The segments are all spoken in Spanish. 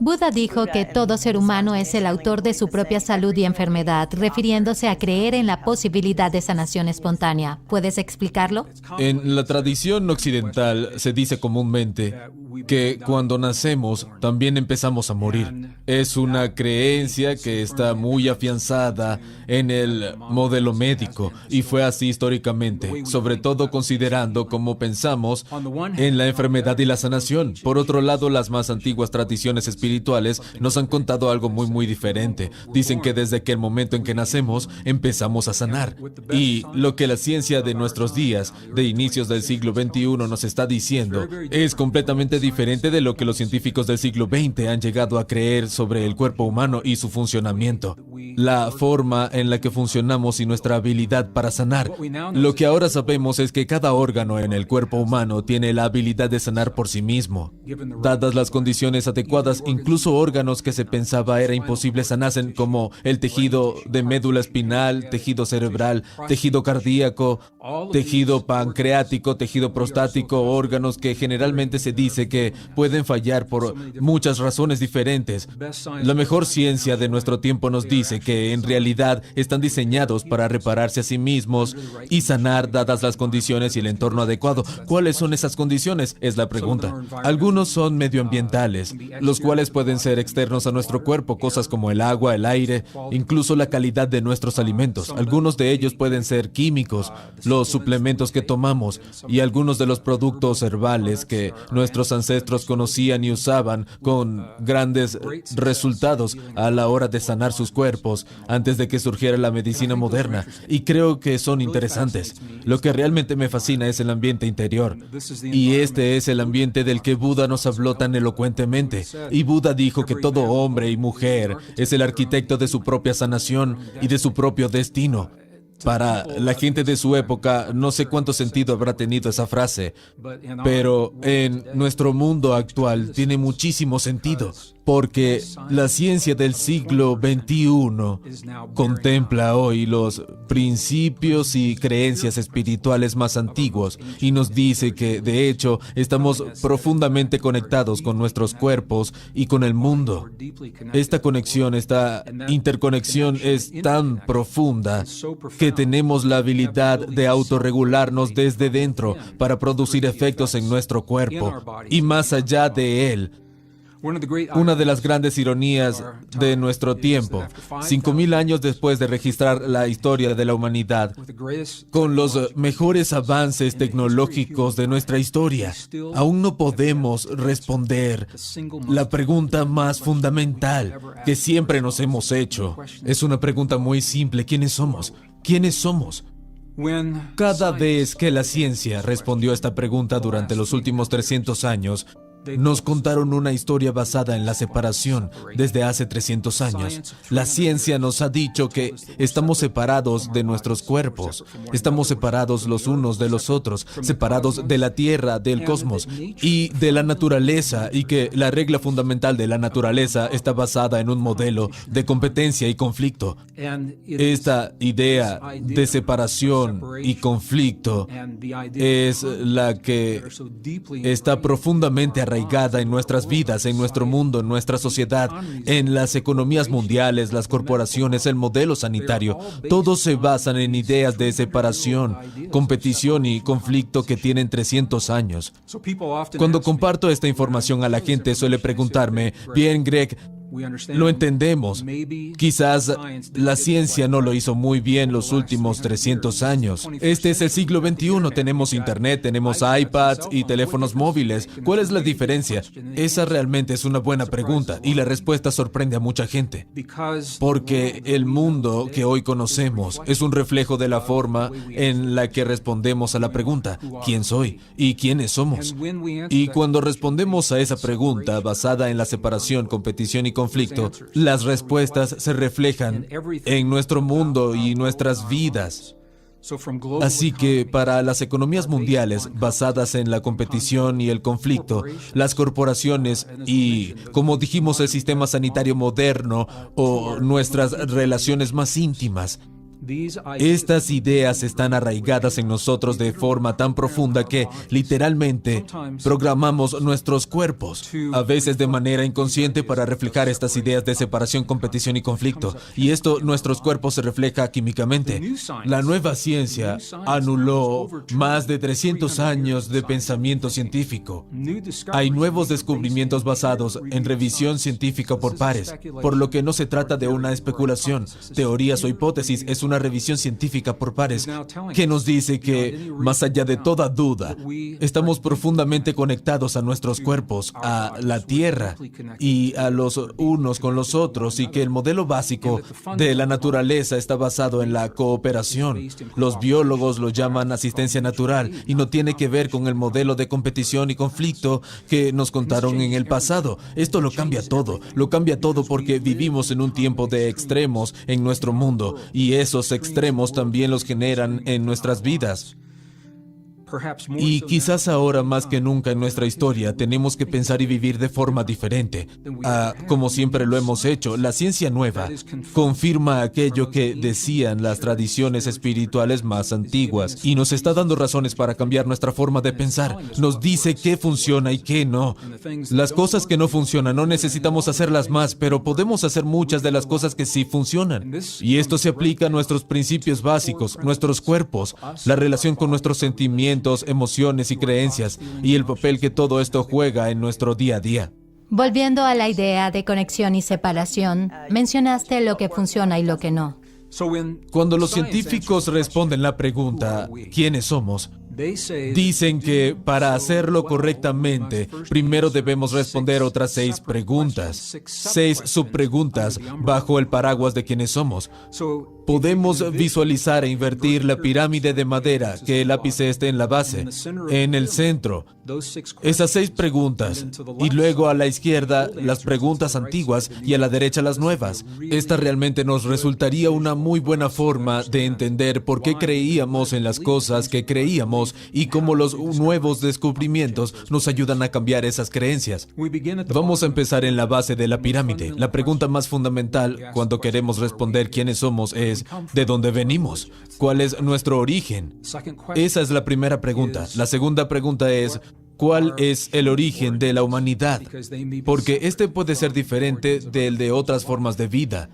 Buda dijo que todo ser humano es el autor de su propia salud y enfermedad, refiriéndose a creer en la posibilidad de sanación espontánea. ¿Puedes explicarlo? En la tradición occidental se dice comúnmente que cuando nacemos también empezamos a morir. Es una creencia que está muy afianzada en el modelo médico y fue así históricamente, sobre todo considerando cómo pensamos en la enfermedad y la sanación. Por otro lado, las más antiguas tradiciones espirituales nos han contado algo muy diferente. Dicen que desde que el momento en que nacemos empezamos a sanar. Y lo que la ciencia de nuestros días, de inicios del siglo XXI, nos está diciendo es completamente diferente de lo que los científicos del siglo XX han llegado a creer sobre el cuerpo humano y su funcionamiento, la forma en la que funcionamos y nuestra habilidad para sanar. Lo que ahora sabemos es que cada órgano en el cuerpo humano tiene la habilidad de sanar por sí mismo. Dadas las condiciones adecuadas, incluso órganos que se pensaba era imposible sanasen, como el tejido de médula espinal, tejido cerebral, tejido cardíaco, tejido pancreático, tejido prostático, órganos que generalmente se dice que pueden fallar por muchas razones diferentes. La mejor ciencia de nuestro tiempo nos dice que en realidad están diseñados para repararse a sí mismos y sanar dadas las condiciones y el entorno adecuado. ¿Cuáles son esas condiciones? Es la pregunta. Algunos son medioambientales, los cuales pueden ser externos a nuestro cuerpo, cosas como el agua, el aire, incluso la calidad de nuestros alimentos. Algunos de ellos pueden ser químicos, los suplementos que tomamos y algunos de los productos herbales que nuestros ancestros conocían y usaban con grandes resultados a la hora de sanar sus cuerpos antes de que surgiera la medicina moderna. Y creo que son interesantes. Lo que realmente me fascina es el ambiente interior. Y este es el ambiente del que Buda nos habló tan elocuentemente. Y Buda dijo que todo hombre y mujer es el arquitecto de su propia sanación y de su propio destino. Para la gente de su época, no sé cuánto sentido habrá tenido esa frase, pero en nuestro mundo actual tiene muchísimo sentido, porque la ciencia del siglo XXI contempla hoy los principios y creencias espirituales más antiguos y nos dice que, de hecho, estamos profundamente conectados con nuestros cuerpos y con el mundo. Esta conexión, esta interconexión es tan profunda que tenemos la habilidad de autorregularnos desde dentro para producir efectos en nuestro cuerpo y más allá de él. Una de las grandes ironías de nuestro tiempo, 5,000 años después de registrar la historia de la humanidad, con los mejores avances tecnológicos de nuestra historia, aún no podemos responder la pregunta más fundamental que siempre nos hemos hecho. Es una pregunta muy simple: ¿quiénes somos? ¿Quiénes somos? Cada vez que la ciencia respondió a esta pregunta durante los últimos 300 años, nos contaron una historia basada en la separación desde hace 300 años. La ciencia nos ha dicho que estamos separados de nuestros cuerpos, estamos separados los unos de los otros, separados de la Tierra, del cosmos y de la naturaleza, y que la regla fundamental de la naturaleza está basada en un modelo de competencia y conflicto. Esta idea de separación y conflicto es la que está profundamente arraigada en nuestras vidas, en nuestro mundo, en nuestra sociedad, en las economías mundiales, las corporaciones, el modelo sanitario. Todos se basan en ideas de separación, competición y conflicto que tienen 300 años. Cuando comparto esta información a la gente, suele preguntarme: bien, Greg, lo entendemos. Quizás la ciencia no lo hizo muy bien los últimos 300 años. Este es el siglo XXI. Tenemos internet, tenemos iPads y teléfonos móviles. ¿Cuál es la diferencia? Esa realmente es una buena pregunta y la respuesta sorprende a mucha gente. Porque el mundo que hoy conocemos es un reflejo de la forma en la que respondemos a la pregunta: ¿quién soy? ¿Y quiénes somos? Y cuando respondemos a esa pregunta basada en la separación, competición y conflicto, las respuestas se reflejan en nuestro mundo y nuestras vidas. Así que para las economías mundiales basadas en la competición y el conflicto, las corporaciones y, como dijimos, el sistema sanitario moderno o nuestras relaciones más íntimas, Estas ideas están arraigadas en nosotros de forma tan profunda que, literalmente, programamos nuestros cuerpos, a veces de manera inconsciente, para reflejar estas ideas de separación, competición y conflicto. Y esto, nuestros cuerpos, se refleja químicamente. La nueva ciencia anuló más de 300 años de pensamiento científico. Hay nuevos descubrimientos basados en revisión científica por pares, por lo que no se trata de una especulación, teorías o hipótesis, es una revisión científica por pares que nos dice que, más allá de toda duda, estamos profundamente conectados a nuestros cuerpos, a la Tierra y a los unos con los otros, y que el modelo básico de la naturaleza está basado en la cooperación. Los biólogos lo llaman asistencia natural y no tiene que ver con el modelo de competición y conflicto que nos contaron en el pasado. Esto lo cambia todo porque vivimos en un tiempo de extremos en nuestro mundo, y esos extremos también los generan en nuestras vidas. Y quizás ahora más que nunca en nuestra historia tenemos que pensar y vivir de forma diferente, como siempre lo hemos hecho. La ciencia nueva confirma aquello que decían las tradiciones espirituales más antiguas y nos está dando razones para cambiar nuestra forma de pensar. Nos dice qué funciona y qué no. Las cosas que no funcionan no necesitamos hacerlas más, pero podemos hacer muchas de las cosas que sí funcionan. Y esto se aplica a nuestros principios básicos, nuestros cuerpos, la relación con nuestros sentimientos, emociones y creencias, y el papel que todo esto juega en nuestro día a día. Volviendo a la idea de conexión y separación, mencionaste lo que funciona y lo que no. Cuando los científicos responden la pregunta, ¿quiénes somos?, dicen que para hacerlo correctamente, primero debemos responder otras 6 preguntas, 6 subpreguntas bajo el paraguas de quiénes somos. Podemos visualizar e invertir la pirámide de madera, que el ápice esté en la base, en el centro. Esas 6 preguntas, y luego a la izquierda las preguntas antiguas y a la derecha las nuevas. Esta realmente nos resultaría una muy buena forma de entender por qué creíamos en las cosas que creíamos y cómo los nuevos descubrimientos nos ayudan a cambiar esas creencias. Vamos a empezar en la base de la pirámide. La pregunta más fundamental cuando queremos responder quiénes somos es ¿de dónde venimos? ¿Cuál es nuestro origen? Esa es la primera pregunta. La segunda pregunta es ¿cuál es el origen de la humanidad? Porque este puede ser diferente del de otras formas de vida.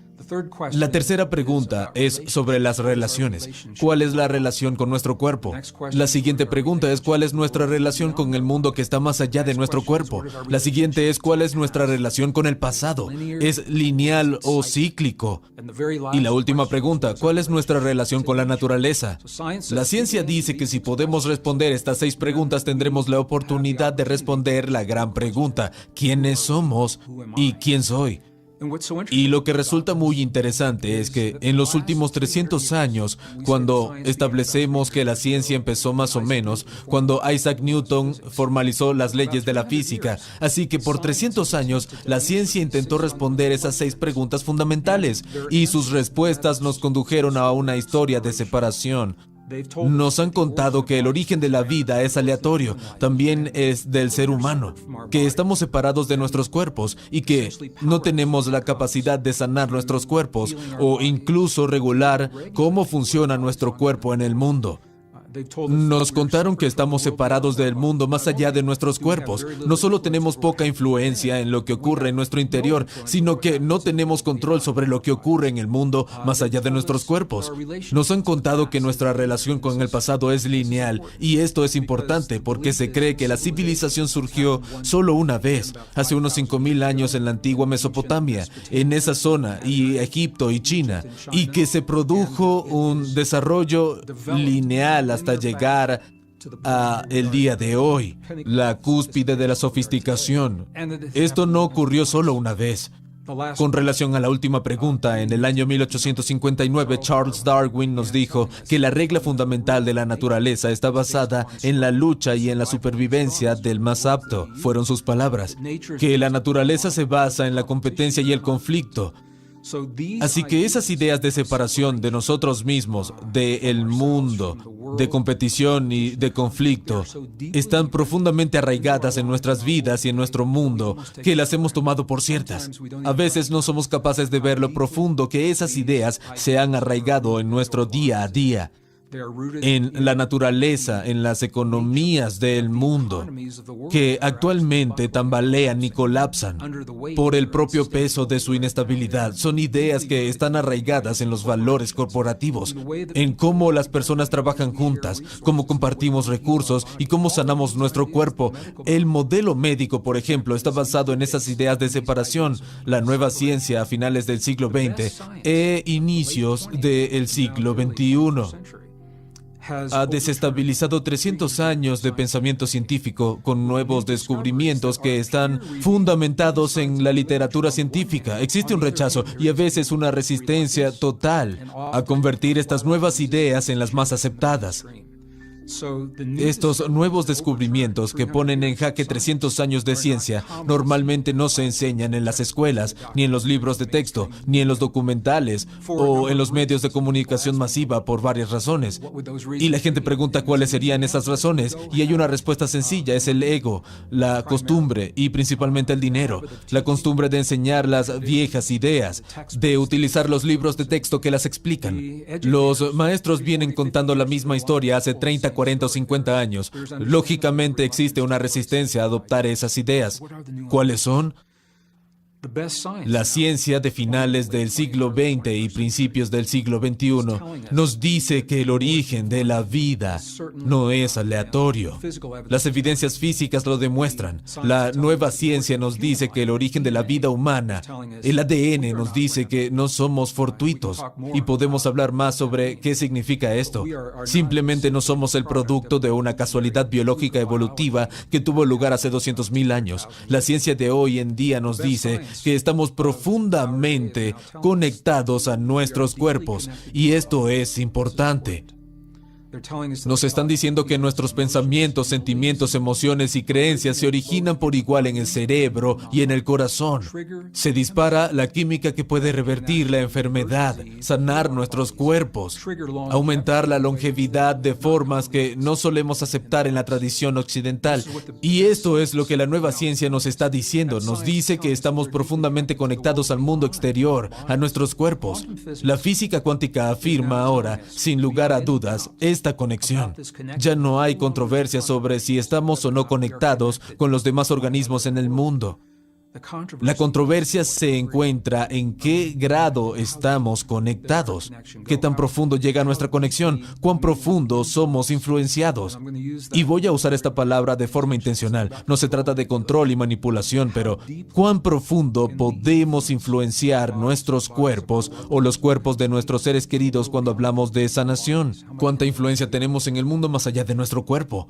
La tercera pregunta es sobre las relaciones. ¿Cuál es la relación con nuestro cuerpo? La siguiente pregunta es ¿cuál es nuestra relación con el mundo que está más allá de nuestro cuerpo? La siguiente es ¿cuál es nuestra relación con el pasado? ¿Es lineal o cíclico? Y la última pregunta, ¿cuál es nuestra relación con la naturaleza? La ciencia dice que si podemos responder estas 6 preguntas, tendremos la oportunidad de responder la gran pregunta: ¿quiénes somos y quién soy? Y lo que resulta muy interesante es que en los últimos 300 años, cuando establecemos que la ciencia empezó más o menos, cuando Isaac Newton formalizó las leyes de la física, así que por 300 años la ciencia intentó responder esas 6 preguntas fundamentales, y sus respuestas nos condujeron a una historia de separación. Nos han contado que el origen de la vida es aleatorio, también es del ser humano, que estamos separados de nuestros cuerpos y que no tenemos la capacidad de sanar nuestros cuerpos o incluso regular cómo funciona nuestro cuerpo en el mundo. Nos contaron que estamos separados del mundo más allá de nuestros cuerpos. No solo tenemos poca influencia en lo que ocurre en nuestro interior, sino que no tenemos control sobre lo que ocurre en el mundo más allá de nuestros cuerpos. Nos han contado que nuestra relación con el pasado es lineal, y esto es importante porque se cree que la civilización surgió solo una vez, hace unos 5,000 años en la antigua Mesopotamia, en esa zona, y Egipto y China, y que se produjo un desarrollo lineal hasta llegar a el día de hoy, la cúspide de la sofisticación. Esto no ocurrió solo una vez. Con relación a la última pregunta, en el año 1859, Charles Darwin nos dijo que la regla fundamental de la naturaleza está basada en la lucha y en la supervivencia del más apto. Fueron sus palabras. Que la naturaleza se basa en la competencia y el conflicto. Así que esas ideas de separación de nosotros mismos, del mundo, de competición y de conflicto, están profundamente arraigadas en nuestras vidas y en nuestro mundo, que las hemos tomado por ciertas. A veces no somos capaces de ver lo profundo que esas ideas se han arraigado en nuestro día a día, en la naturaleza, en las economías del mundo, que actualmente tambalean y colapsan por el propio peso de su inestabilidad. Son ideas que están arraigadas en los valores corporativos, en cómo las personas trabajan juntas, cómo compartimos recursos y cómo sanamos nuestro cuerpo. El modelo médico, por ejemplo, está basado en esas ideas de separación. La nueva ciencia a finales del siglo XX e inicios del siglo XXI ha desestabilizado 300 años de pensamiento científico con nuevos descubrimientos que están fundamentados en la literatura científica. Existe un rechazo y a veces una resistencia total a convertir estas nuevas ideas en las más aceptadas. Estos nuevos descubrimientos que ponen en jaque 300 años de ciencia normalmente no se enseñan en las escuelas, ni en los libros de texto, ni en los documentales o en los medios de comunicación masiva por varias razones. Y la gente pregunta cuáles serían esas razones y hay una respuesta sencilla: es el ego, la costumbre y principalmente el dinero. La costumbre de enseñar las viejas ideas, de utilizar los libros de texto que las explican. Los maestros vienen contando la misma historia hace 30, 40 o 50 años. Lógicamente existe una resistencia a adoptar esas ideas. ¿Cuáles son? La ciencia de finales del siglo XX y principios del siglo XXI nos dice que el origen de la vida no es aleatorio. Las evidencias físicas lo demuestran. La nueva ciencia nos dice que el origen de la vida humana, el ADN nos dice que no somos fortuitos. Y podemos hablar más sobre qué significa esto. Simplemente no somos el producto de una casualidad biológica evolutiva que tuvo lugar hace 200,000 años. La ciencia de hoy en día nos dice que estamos profundamente conectados a nuestros cuerpos, y esto es importante. Nos están diciendo que nuestros pensamientos, sentimientos, emociones y creencias se originan por igual en el cerebro y en el corazón. Se dispara la química que puede revertir la enfermedad, sanar nuestros cuerpos, aumentar la longevidad de formas que no solemos aceptar en la tradición occidental. Y esto es lo que la nueva ciencia nos está diciendo. Nos dice que estamos profundamente conectados al mundo exterior, a nuestros cuerpos. La física cuántica afirma ahora, sin lugar a dudas, esta conexión. Ya no hay controversia sobre si estamos o no conectados con los demás organismos en el mundo. La controversia se encuentra en qué grado estamos conectados, qué tan profundo llega nuestra conexión, cuán profundo somos influenciados. Y voy a usar esta palabra de forma intencional. No se trata de control y manipulación, pero cuán profundo podemos influenciar nuestros cuerpos o los cuerpos de nuestros seres queridos cuando hablamos de sanación. Cuánta influencia tenemos en el mundo más allá de nuestro cuerpo.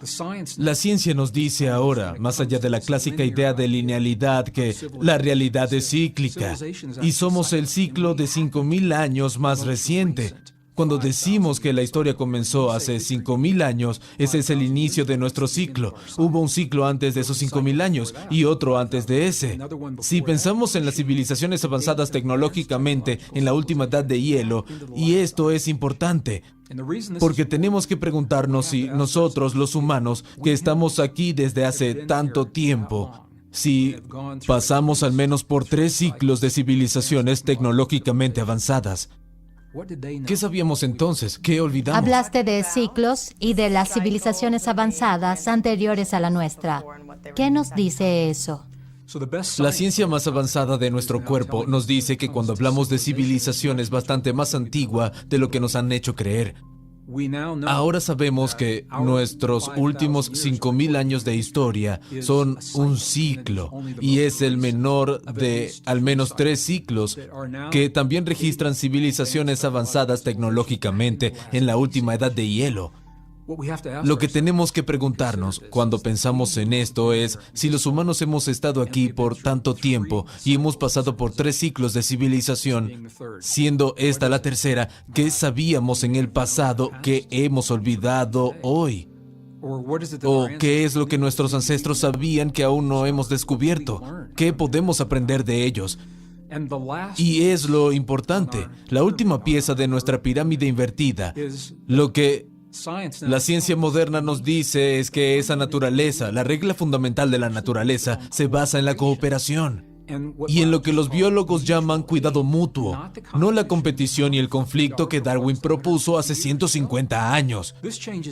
La ciencia nos dice ahora, más allá de la clásica idea de linealidad, que la realidad es cíclica y somos el ciclo de 5,000 años más reciente. Cuando decimos que la historia comenzó hace 5,000 años, ese es el inicio de nuestro ciclo. Hubo un ciclo antes de esos 5,000 años y otro antes de ese. Si pensamos en las civilizaciones avanzadas tecnológicamente en la última edad de hielo, y esto es importante, porque tenemos que preguntarnos si nosotros, los humanos, que estamos aquí desde hace tanto tiempo, si pasamos al menos por 3 ciclos de civilizaciones tecnológicamente avanzadas. ¿Qué sabíamos entonces? ¿Qué olvidamos? Hablaste de ciclos y de las civilizaciones avanzadas anteriores a la nuestra. ¿Qué nos dice eso? La ciencia más avanzada de nuestro cuerpo nos dice que cuando hablamos de civilizaciones bastante más antigua de lo que nos han hecho creer, ahora sabemos que nuestros últimos 5,000 años de historia son un ciclo y es el menor de al menos 3 ciclos que también registran civilizaciones avanzadas tecnológicamente en la última edad de hielo. Lo que tenemos que preguntarnos cuando pensamos en esto es si los humanos hemos estado aquí por tanto tiempo y hemos pasado por 3 ciclos de civilización, siendo esta la tercera, ¿qué sabíamos en el pasado que hemos olvidado hoy? ¿O qué es lo que nuestros ancestros sabían que aún no hemos descubierto? ¿Qué podemos aprender de ellos? Y es lo importante, la última pieza de nuestra pirámide invertida. Lo que la ciencia moderna nos dice es que esa naturaleza, la regla fundamental de la naturaleza, se basa en la cooperación. Y en lo que los biólogos llaman cuidado mutuo, no la competición y el conflicto que Darwin propuso hace 150 años.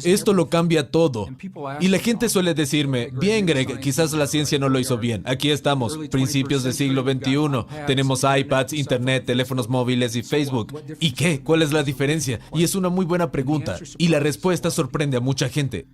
Esto lo cambia todo. Y la gente suele decirme, bien Greg, quizás la ciencia no lo hizo bien. Aquí estamos, principios del siglo XXI. Tenemos iPads, Internet, teléfonos móviles y Facebook. ¿Y qué? ¿Cuál es la diferencia? Y es una muy buena pregunta. Y la respuesta sorprende a mucha gente.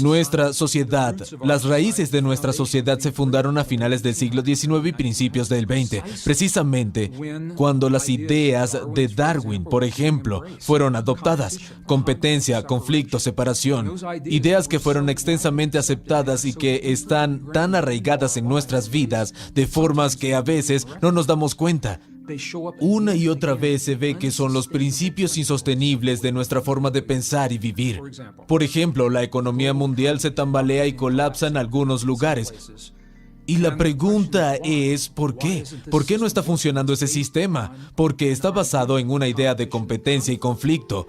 Nuestra sociedad, las raíces de nuestra sociedad se fundaron a finales del siglo XIX y principios del XX, precisamente cuando las ideas de Darwin, por ejemplo, fueron adoptadas. Competencia, conflicto, separación, ideas que fueron extensamente aceptadas y que están tan arraigadas en nuestras vidas de formas que a veces no nos damos cuenta. Una y otra vez se ve que son los principios insostenibles de nuestra forma de pensar y vivir. Por ejemplo, la economía mundial se tambalea y colapsa en algunos lugares. Y la pregunta es, ¿por qué? ¿Por qué no está funcionando ese sistema? Porque está basado en una idea de competencia y conflicto,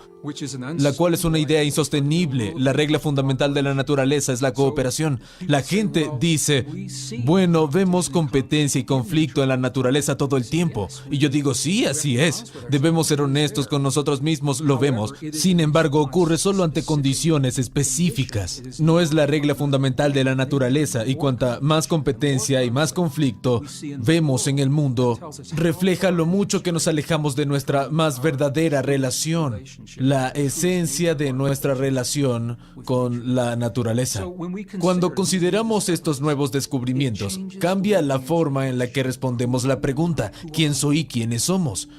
la cual es una idea insostenible. La regla fundamental de la naturaleza es la cooperación. La gente dice, bueno, vemos competencia y conflicto en la naturaleza todo el tiempo. Y yo digo, sí, así es. Debemos ser honestos con nosotros mismos, lo vemos. Sin embargo, ocurre solo ante condiciones específicas. No es la regla fundamental de la naturaleza, y cuanta más competencia y más conflicto vemos en el mundo, refleja lo mucho que nos alejamos de nuestra más verdadera relación, la esencia de nuestra relación con la naturaleza. Cuando consideramos estos nuevos descubrimientos, cambia la forma en la que respondemos la pregunta, ¿quién soy y quiénes somos?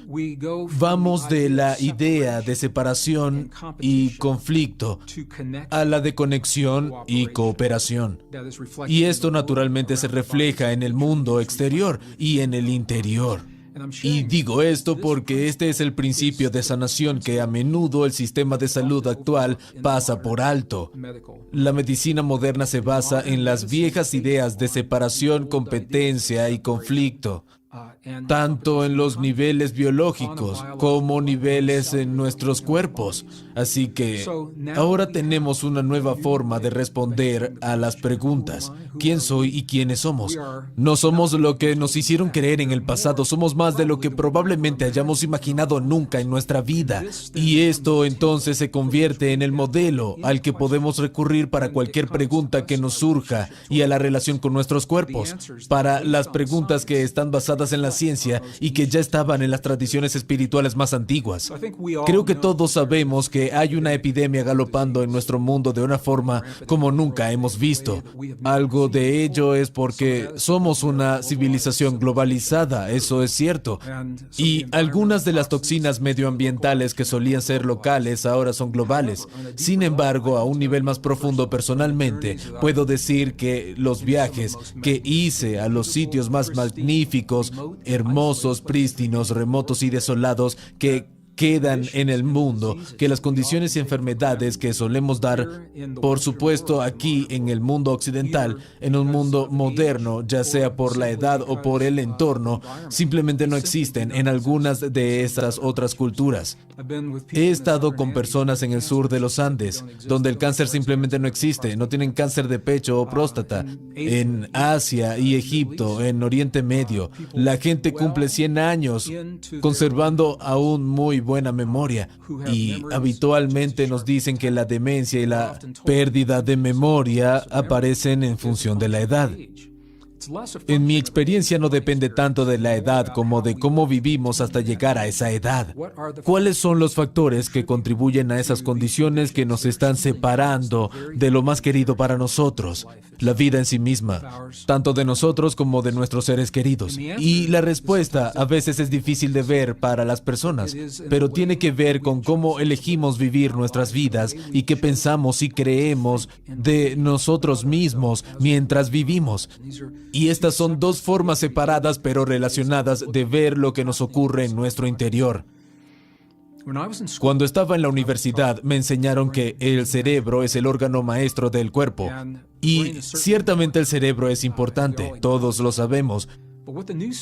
Vamos de la idea de separación y conflicto a la de conexión y cooperación. Y esto naturalmente se refleja en el mundo exterior y en el interior. Y digo esto porque este es el principio de sanación que a menudo el sistema de salud actual pasa por alto. La medicina moderna se basa en las viejas ideas de separación, competencia y conflicto, tanto en los niveles biológicos como niveles en nuestros cuerpos. Así que ahora tenemos una nueva forma de responder a las preguntas. ¿Quién soy y quiénes somos? No somos lo que nos hicieron creer en el pasado, somos más de lo que probablemente hayamos imaginado nunca en nuestra vida. Y esto entonces se convierte en el modelo al que podemos recurrir para cualquier pregunta que nos surja y a la relación con nuestros cuerpos, para las preguntas que están basadas en la ciencia y que ya estaban en las tradiciones espirituales más antiguas. Creo que todos sabemos que hay una epidemia galopando en nuestro mundo de una forma como nunca hemos visto. Algo de ello es porque somos una civilización globalizada, eso es cierto. Y algunas de las toxinas medioambientales que solían ser locales ahora son globales. Sin embargo, a un nivel más profundo personalmente, puedo decir que los viajes que hice a los sitios más magníficos, hermosos, prístinos, remotos y desolados que quedan en el mundo, que las condiciones y enfermedades que solemos dar, por supuesto, aquí en el mundo occidental, en un mundo moderno, ya sea por la edad o por el entorno, simplemente no existen en algunas de estas otras culturas. He estado con personas en el sur de los Andes, donde el cáncer simplemente no existe, no tienen cáncer de pecho o próstata. En Asia y Egipto, en Oriente Medio, la gente cumple 100 años, conservando aún muy buena memoria, y habitualmente nos dicen que la demencia y la pérdida de memoria aparecen en función de la edad. En mi experiencia no depende tanto de la edad como de cómo vivimos hasta llegar a esa edad. ¿Cuáles son los factores que contribuyen a esas condiciones que nos están separando de lo más querido para nosotros? La vida en sí misma, tanto de nosotros como de nuestros seres queridos. Y la respuesta a veces es difícil de ver para las personas, pero tiene que ver con cómo elegimos vivir nuestras vidas y qué pensamos y creemos de nosotros mismos mientras vivimos. Y estas son dos formas separadas pero relacionadas de ver lo que nos ocurre en nuestro interior. Cuando estaba en la universidad me enseñaron que el cerebro es el órgano maestro del cuerpo. Y ciertamente el cerebro es importante, todos lo sabemos.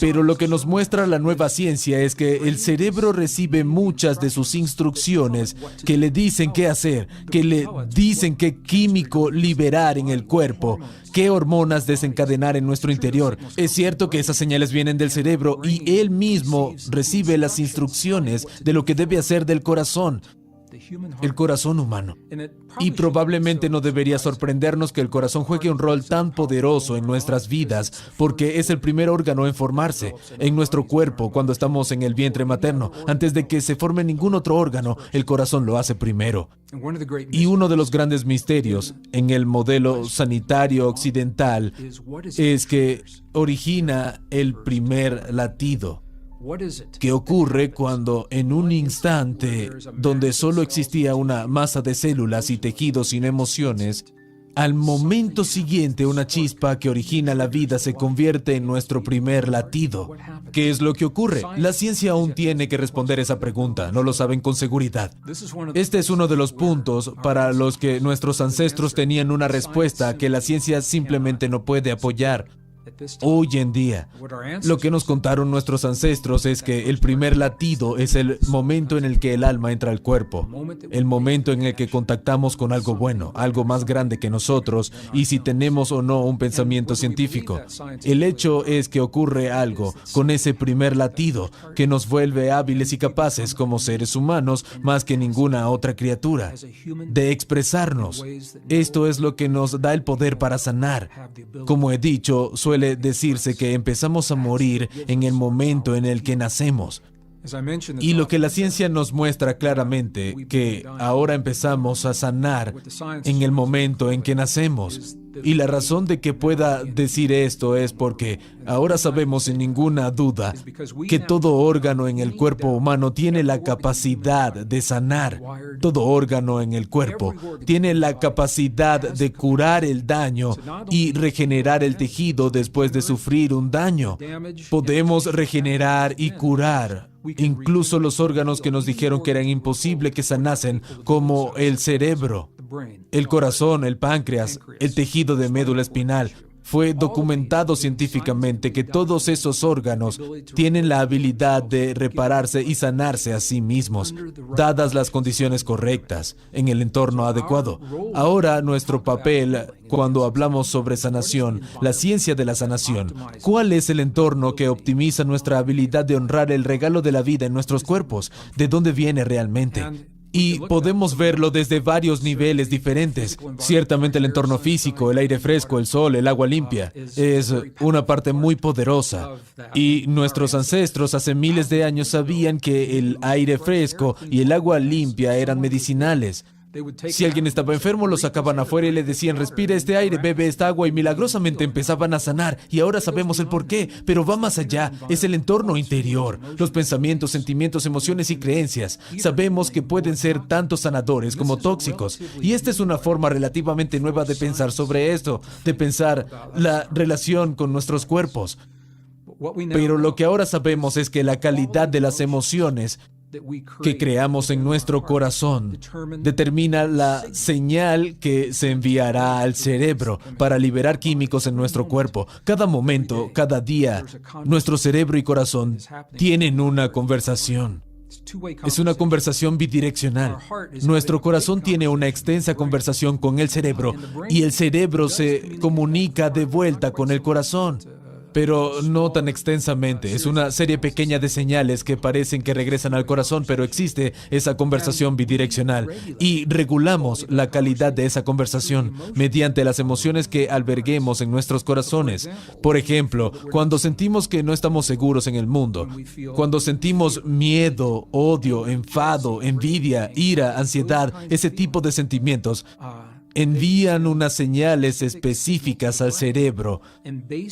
Pero lo que nos muestra la nueva ciencia es que el cerebro recibe muchas de sus instrucciones que le dicen qué hacer, que le dicen qué químico liberar en el cuerpo, qué hormonas desencadenar en nuestro interior. Es cierto que esas señales vienen del cerebro y él mismo recibe las instrucciones de lo que debe hacer del corazón. El corazón humano. Y probablemente no debería sorprendernos que el corazón juegue un rol tan poderoso en nuestras vidas, porque es el primer órgano en formarse en nuestro cuerpo cuando estamos en el vientre materno. Antes de que se forme ningún otro órgano, el corazón lo hace primero. Y uno de los grandes misterios en el modelo sanitario occidental es que origina el primer latido. ¿Qué ocurre cuando en un instante donde solo existía una masa de células y tejidos sin emociones, al momento siguiente una chispa que origina la vida se convierte en nuestro primer latido? ¿Qué es lo que ocurre? La ciencia aún tiene que responder esa pregunta, no lo saben con seguridad. Este es uno de los puntos para los que nuestros ancestros tenían una respuesta que la ciencia simplemente no puede apoyar. Hoy en día, lo que nos contaron nuestros ancestros es que el primer latido es el momento en el que el alma entra al cuerpo, el momento en el que contactamos con algo bueno, algo más grande que nosotros, y si tenemos o no un pensamiento científico. El hecho es que ocurre algo con ese primer latido que nos vuelve hábiles y capaces como seres humanos más que ninguna otra criatura, de expresarnos. Esto es lo que nos da el poder para sanar. Como he dicho, suele decirse que empezamos a morir en el momento en el que nacemos. Y lo que la ciencia nos muestra claramente, que ahora empezamos a sanar en el momento en que nacemos. Y la razón de que pueda decir esto es porque ahora sabemos sin ninguna duda que todo órgano en el cuerpo humano tiene la capacidad de sanar. Todo órgano en el cuerpo tiene la capacidad de curar el daño y regenerar el tejido después de sufrir un daño. Podemos regenerar y curar incluso los órganos que nos dijeron que eran imposible que sanasen, como el cerebro, el corazón, el páncreas, el tejido de médula espinal. Fue documentado científicamente que todos esos órganos tienen la habilidad de repararse y sanarse a sí mismos, dadas las condiciones correctas, en el entorno adecuado. Ahora, nuestro papel, cuando hablamos sobre sanación, la ciencia de la sanación, ¿cuál es el entorno que optimiza nuestra habilidad de honrar el regalo de la vida en nuestros cuerpos? ¿De dónde viene realmente? Y podemos verlo desde varios niveles diferentes. Ciertamente el entorno físico, el aire fresco, el sol, el agua limpia, es una parte muy poderosa. Y nuestros ancestros hace miles de años sabían que el aire fresco y el agua limpia eran medicinales. Si alguien estaba enfermo, lo sacaban afuera y le decían, respira este aire, bebe esta agua, y milagrosamente empezaban a sanar. Y ahora sabemos el por qué, pero va más allá. Es el entorno interior, los pensamientos, sentimientos, emociones y creencias. Sabemos que pueden ser tanto sanadores como tóxicos. Y esta es una forma relativamente nueva de pensar sobre esto, de pensar la relación con nuestros cuerpos. Pero lo que ahora sabemos es que la calidad de las emociones que creamos en nuestro corazón determina la señal que se enviará al cerebro para liberar químicos en nuestro cuerpo. Cada momento, cada día, nuestro cerebro y corazón tienen una conversación. Es una conversación bidireccional. Nuestro corazón tiene una extensa conversación con el cerebro y el cerebro se comunica de vuelta con el corazón. Pero no tan extensamente. Es una serie pequeña de señales que parecen que regresan al corazón, pero existe esa conversación bidireccional. Y regulamos la calidad de esa conversación mediante las emociones que alberguemos en nuestros corazones. Por ejemplo, cuando sentimos que no estamos seguros en el mundo, cuando sentimos miedo, odio, enfado, envidia, ira, ansiedad, ese tipo de sentimientos, envían unas señales específicas al cerebro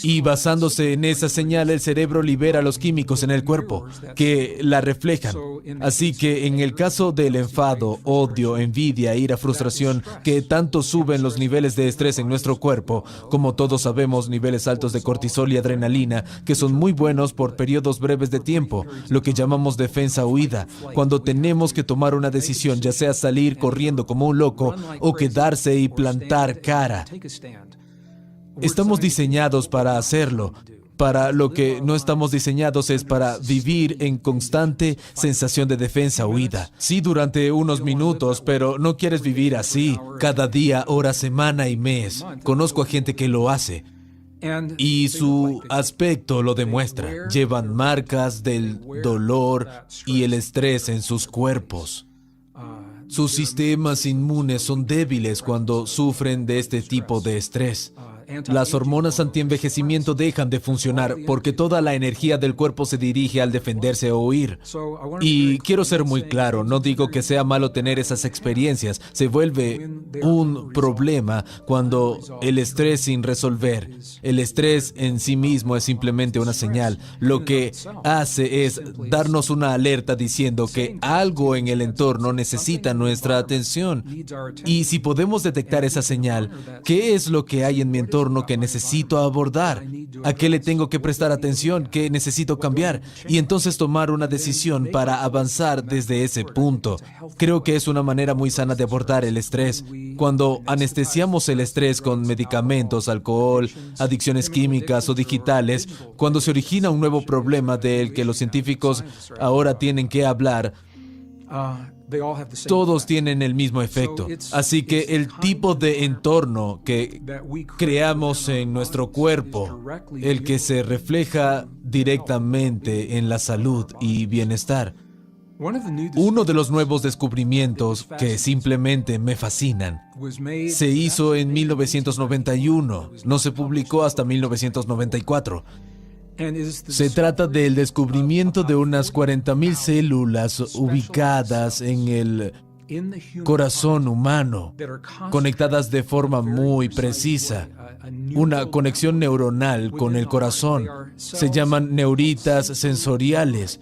y basándose en esa señal el cerebro libera los químicos en el cuerpo que la reflejan. Así que en el caso del enfado, odio, envidia, ira, frustración, que tanto suben los niveles de estrés en nuestro cuerpo, como todos sabemos, niveles altos de cortisol y adrenalina, que son muy buenos por periodos breves de tiempo, lo que llamamos defensa-huida, cuando tenemos que tomar una decisión, ya sea salir corriendo como un loco o quedarse y plantar cara. Estamos diseñados para hacerlo, Para lo que no estamos diseñados es para vivir en constante sensación de defensa, huida. Sí, durante unos minutos, pero no quieres vivir así, cada día, hora, semana y mes. Conozco a gente que lo hace. Y su aspecto lo demuestra. Llevan marcas del dolor y el estrés en sus cuerpos. Sus sistemas inmunes son débiles cuando sufren de este tipo de estrés. Las hormonas antienvejecimiento dejan de funcionar porque toda la energía del cuerpo se dirige al defenderse o huir. Y quiero ser muy claro, no digo que sea malo tener esas experiencias. Se vuelve un problema cuando el estrés sin resolver. El estrés en sí mismo es simplemente una señal. Lo que hace es darnos una alerta diciendo que algo en el entorno necesita nuestra atención. Y si podemos detectar esa señal, ¿qué es lo que hay en mi entorno que necesito abordar? ¿A qué le tengo que prestar atención? ¿Qué necesito cambiar? Y entonces tomar una decisión para avanzar desde ese punto. Creo que es una manera muy sana de abordar el estrés. Cuando anestesiamos el estrés con medicamentos, alcohol, adicciones químicas o digitales, cuando se origina un nuevo problema del que los científicos ahora tienen que hablar, todos tienen el mismo efecto. Así que el tipo de entorno que creamos en nuestro cuerpo, el que se refleja directamente en la salud y bienestar. Uno de los nuevos descubrimientos que simplemente me fascinan se hizo en 1991, no se publicó hasta 1994. Se trata del descubrimiento de unas 40,000 células ubicadas en el corazón humano, conectadas de forma muy precisa. Una conexión neuronal con el corazón. Se llaman neuritas sensoriales.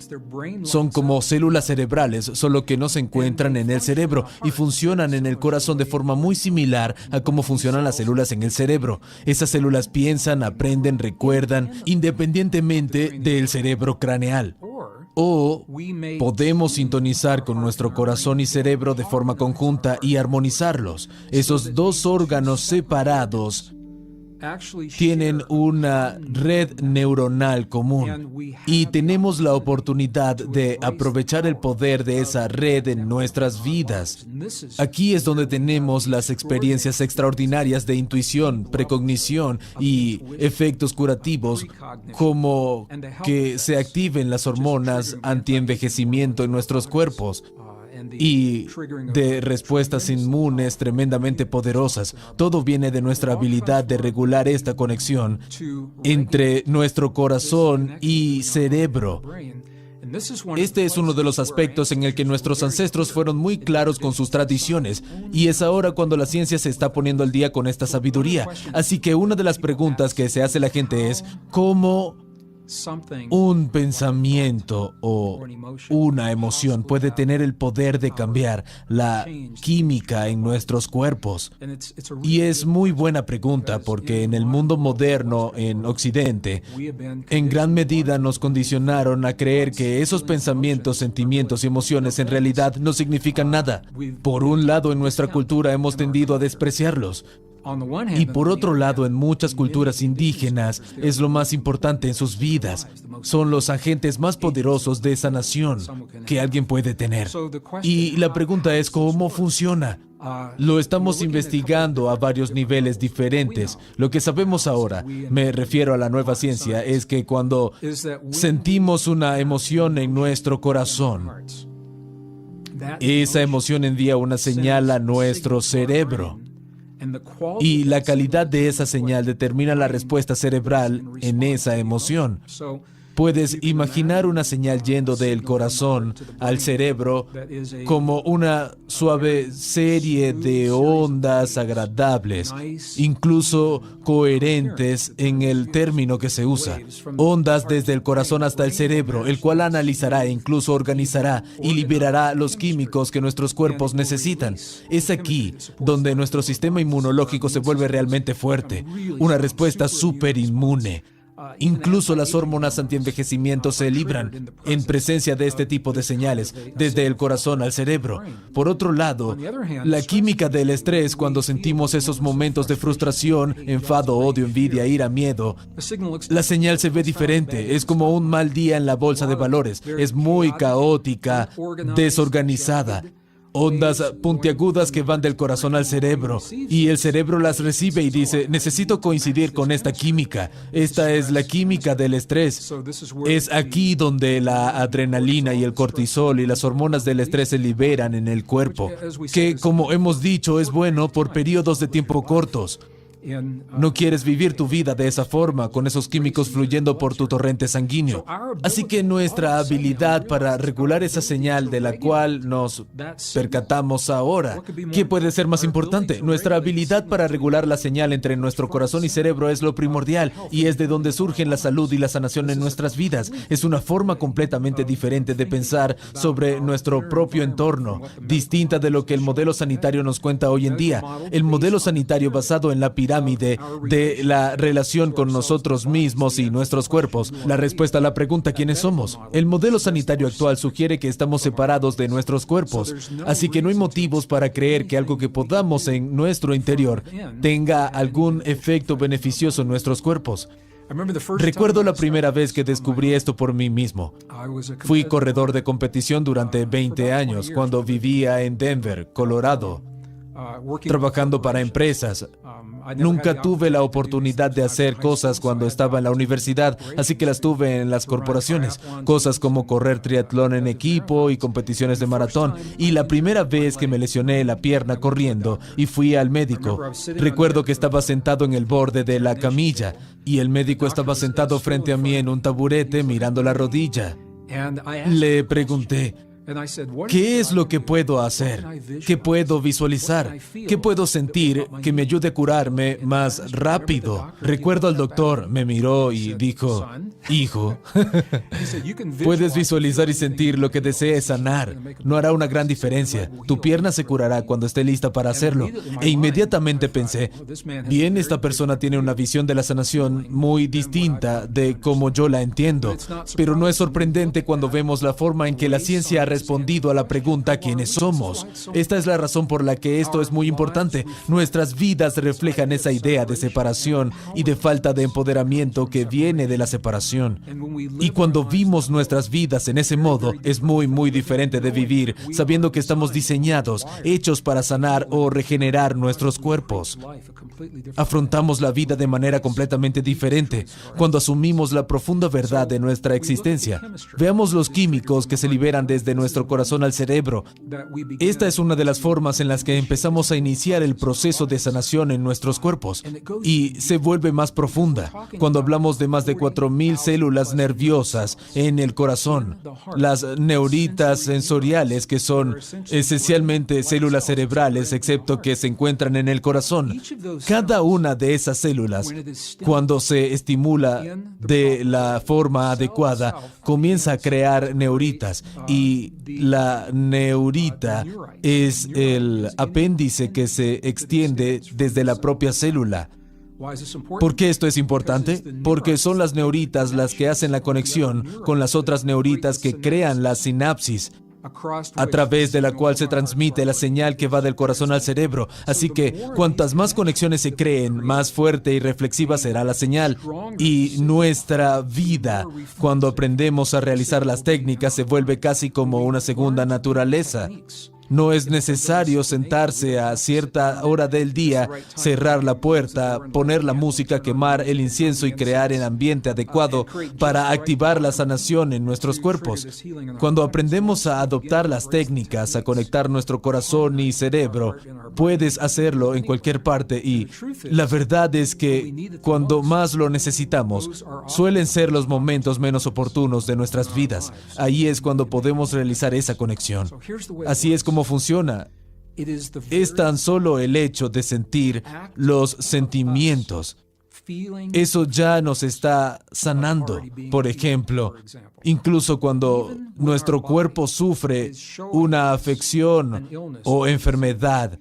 Son como células cerebrales, solo que no se encuentran en el cerebro y funcionan en el corazón de forma muy similar a cómo funcionan las células en el cerebro. Esas células piensan, aprenden, recuerdan, independientemente del cerebro craneal. O podemos sintonizar con nuestro corazón y cerebro de forma conjunta y armonizarlos. Esos dos órganos separados tienen una red neuronal común y tenemos la oportunidad de aprovechar el poder de esa red en nuestras vidas. Aquí es donde tenemos las experiencias extraordinarias de intuición, precognición y efectos curativos, como que se activen las hormonas antienvejecimiento en nuestros cuerpos y de respuestas inmunes tremendamente poderosas. Todo viene de nuestra habilidad de regular esta conexión entre nuestro corazón y cerebro. Este es uno de los aspectos en el que nuestros ancestros fueron muy claros con sus tradiciones, y es ahora cuando la ciencia se está poniendo al día con esta sabiduría. Así que una de las preguntas que se hace la gente es, ¿cómo un pensamiento o una emoción puede tener el poder de cambiar la química en nuestros cuerpos? Y es muy buena pregunta porque en el mundo moderno, en Occidente, en gran medida nos condicionaron a creer que esos pensamientos, sentimientos y emociones en realidad no significan nada. Por un lado, en nuestra cultura hemos tendido a despreciarlos. Y por otro lado, en muchas culturas indígenas, es lo más importante en sus vidas. Son los agentes más poderosos de sanación que alguien puede tener. Y la pregunta es, ¿cómo funciona? Lo estamos investigando a varios niveles diferentes. Lo que sabemos ahora, me refiero a la nueva ciencia, es que cuando sentimos una emoción en nuestro corazón, esa emoción envía una señal a nuestro cerebro. Y la calidad de esa señal determina la respuesta cerebral en esa emoción. Puedes imaginar una señal yendo del corazón al cerebro como una suave serie de ondas agradables, incluso coherentes en el término que se usa. Ondas desde el corazón hasta el cerebro, el cual analizará e incluso organizará y liberará los químicos que nuestros cuerpos necesitan. Es aquí donde nuestro sistema inmunológico se vuelve realmente fuerte, una respuesta súper inmune. Incluso las hormonas antienvejecimiento se libran en presencia de este tipo de señales, desde el corazón al cerebro. Por otro lado, la química del estrés, cuando sentimos esos momentos de frustración, enfado, odio, envidia, ira, miedo, la señal se ve diferente. Es como un mal día en la bolsa de valores. Es muy caótica, desorganizada. Ondas puntiagudas que van del corazón al cerebro, y el cerebro las recibe y dice: necesito coincidir con esta química. Esta es la química del estrés. Es aquí donde la adrenalina y el cortisol y las hormonas del estrés se liberan en el cuerpo, que, como hemos dicho, es bueno por periodos de tiempo cortos. No quieres vivir tu vida de esa forma, con esos químicos fluyendo por tu torrente sanguíneo. Así que nuestra habilidad para regular esa señal de la cual nos percatamos ahora, ¿qué puede ser más importante? Nuestra habilidad para regular la señal entre nuestro corazón y cerebro es lo primordial, y es de donde surgen la salud y la sanación en nuestras vidas. Es una forma completamente diferente de pensar sobre nuestro propio entorno, distinta de lo que el modelo sanitario nos cuenta hoy en día. El modelo sanitario basado en la pirámide de la relación con nosotros mismos y nuestros cuerpos. La respuesta a la pregunta ¿quiénes somos? El modelo sanitario actual sugiere que estamos separados de nuestros cuerpos, así que no hay motivos para creer que algo que podamos en nuestro interior tenga algún efecto beneficioso en nuestros cuerpos. Recuerdo la primera vez que descubrí esto por mí mismo. Fui corredor de competición durante 20 años cuando vivía en Denver, Colorado, trabajando para empresas. Nunca tuve la oportunidad de hacer cosas cuando estaba en la universidad, así que las tuve en las corporaciones. Cosas como correr triatlón en equipo y competiciones de maratón. Y la primera vez que me lesioné la pierna corriendo y fui al médico, recuerdo que estaba sentado en el borde de la camilla y el médico estaba sentado frente a mí en un taburete mirando la rodilla. Le pregunté: ¿qué es lo que puedo hacer? ¿Qué puedo visualizar? ¿Qué puedo sentir que me ayude a curarme más rápido? Recuerdo al doctor, me miró y dijo: hijo, puedes visualizar y sentir lo que desees sanar. No hará una gran diferencia. Tu pierna se curará cuando esté lista para hacerlo. E inmediatamente pensé: bien, esta persona tiene una visión de la sanación muy distinta de como yo la entiendo. Pero no es sorprendente cuando vemos la forma en que la ciencia ha respondido a la pregunta ¿quiénes somos? Esta es la razón por la que esto es muy importante. Nuestras vidas reflejan esa idea de separación y de falta de empoderamiento que viene de la separación. Y cuando vimos nuestras vidas en ese modo, es muy diferente de vivir sabiendo que estamos diseñados, hechos para sanar o regenerar nuestros cuerpos. Afrontamos la vida de manera completamente diferente cuando asumimos la profunda verdad de nuestra existencia. Veamos los químicos que se liberan desde nuestro corazón al cerebro. Esta es una de las formas en las que empezamos a iniciar el proceso de sanación en nuestros cuerpos, y se vuelve más profunda cuando hablamos de más de 4,000 células nerviosas en el corazón, las neuritas sensoriales, que son esencialmente células cerebrales, excepto que se encuentran en el corazón. Cada una de esas células, cuando se estimula de la forma adecuada, comienza a crear neuritas, y la neurita es el apéndice que se extiende desde la propia célula. ¿Por qué esto es importante? Porque son las neuritas las que hacen la conexión con las otras neuritas que crean la sinapsis, a través de la cual se transmite la señal que va del corazón al cerebro. Así que cuantas más conexiones se creen, más fuerte y reflexiva será la señal. Y nuestra vida, cuando aprendemos a realizar las técnicas, se vuelve casi como una segunda naturaleza. No es necesario sentarse a cierta hora del día, cerrar la puerta, poner la música, quemar el incienso y crear el ambiente adecuado para activar la sanación en nuestros cuerpos. Cuando aprendemos a adoptar las técnicas, a conectar nuestro corazón y cerebro, puedes hacerlo en cualquier parte, y la verdad es que cuando más lo necesitamos, suelen ser los momentos menos oportunos de nuestras vidas. Ahí es cuando podemos realizar esa conexión. Así es como funciona. Es tan solo el hecho de sentir los sentimientos. Eso ya nos está sanando. Por ejemplo, incluso cuando nuestro cuerpo sufre una afección o enfermedad,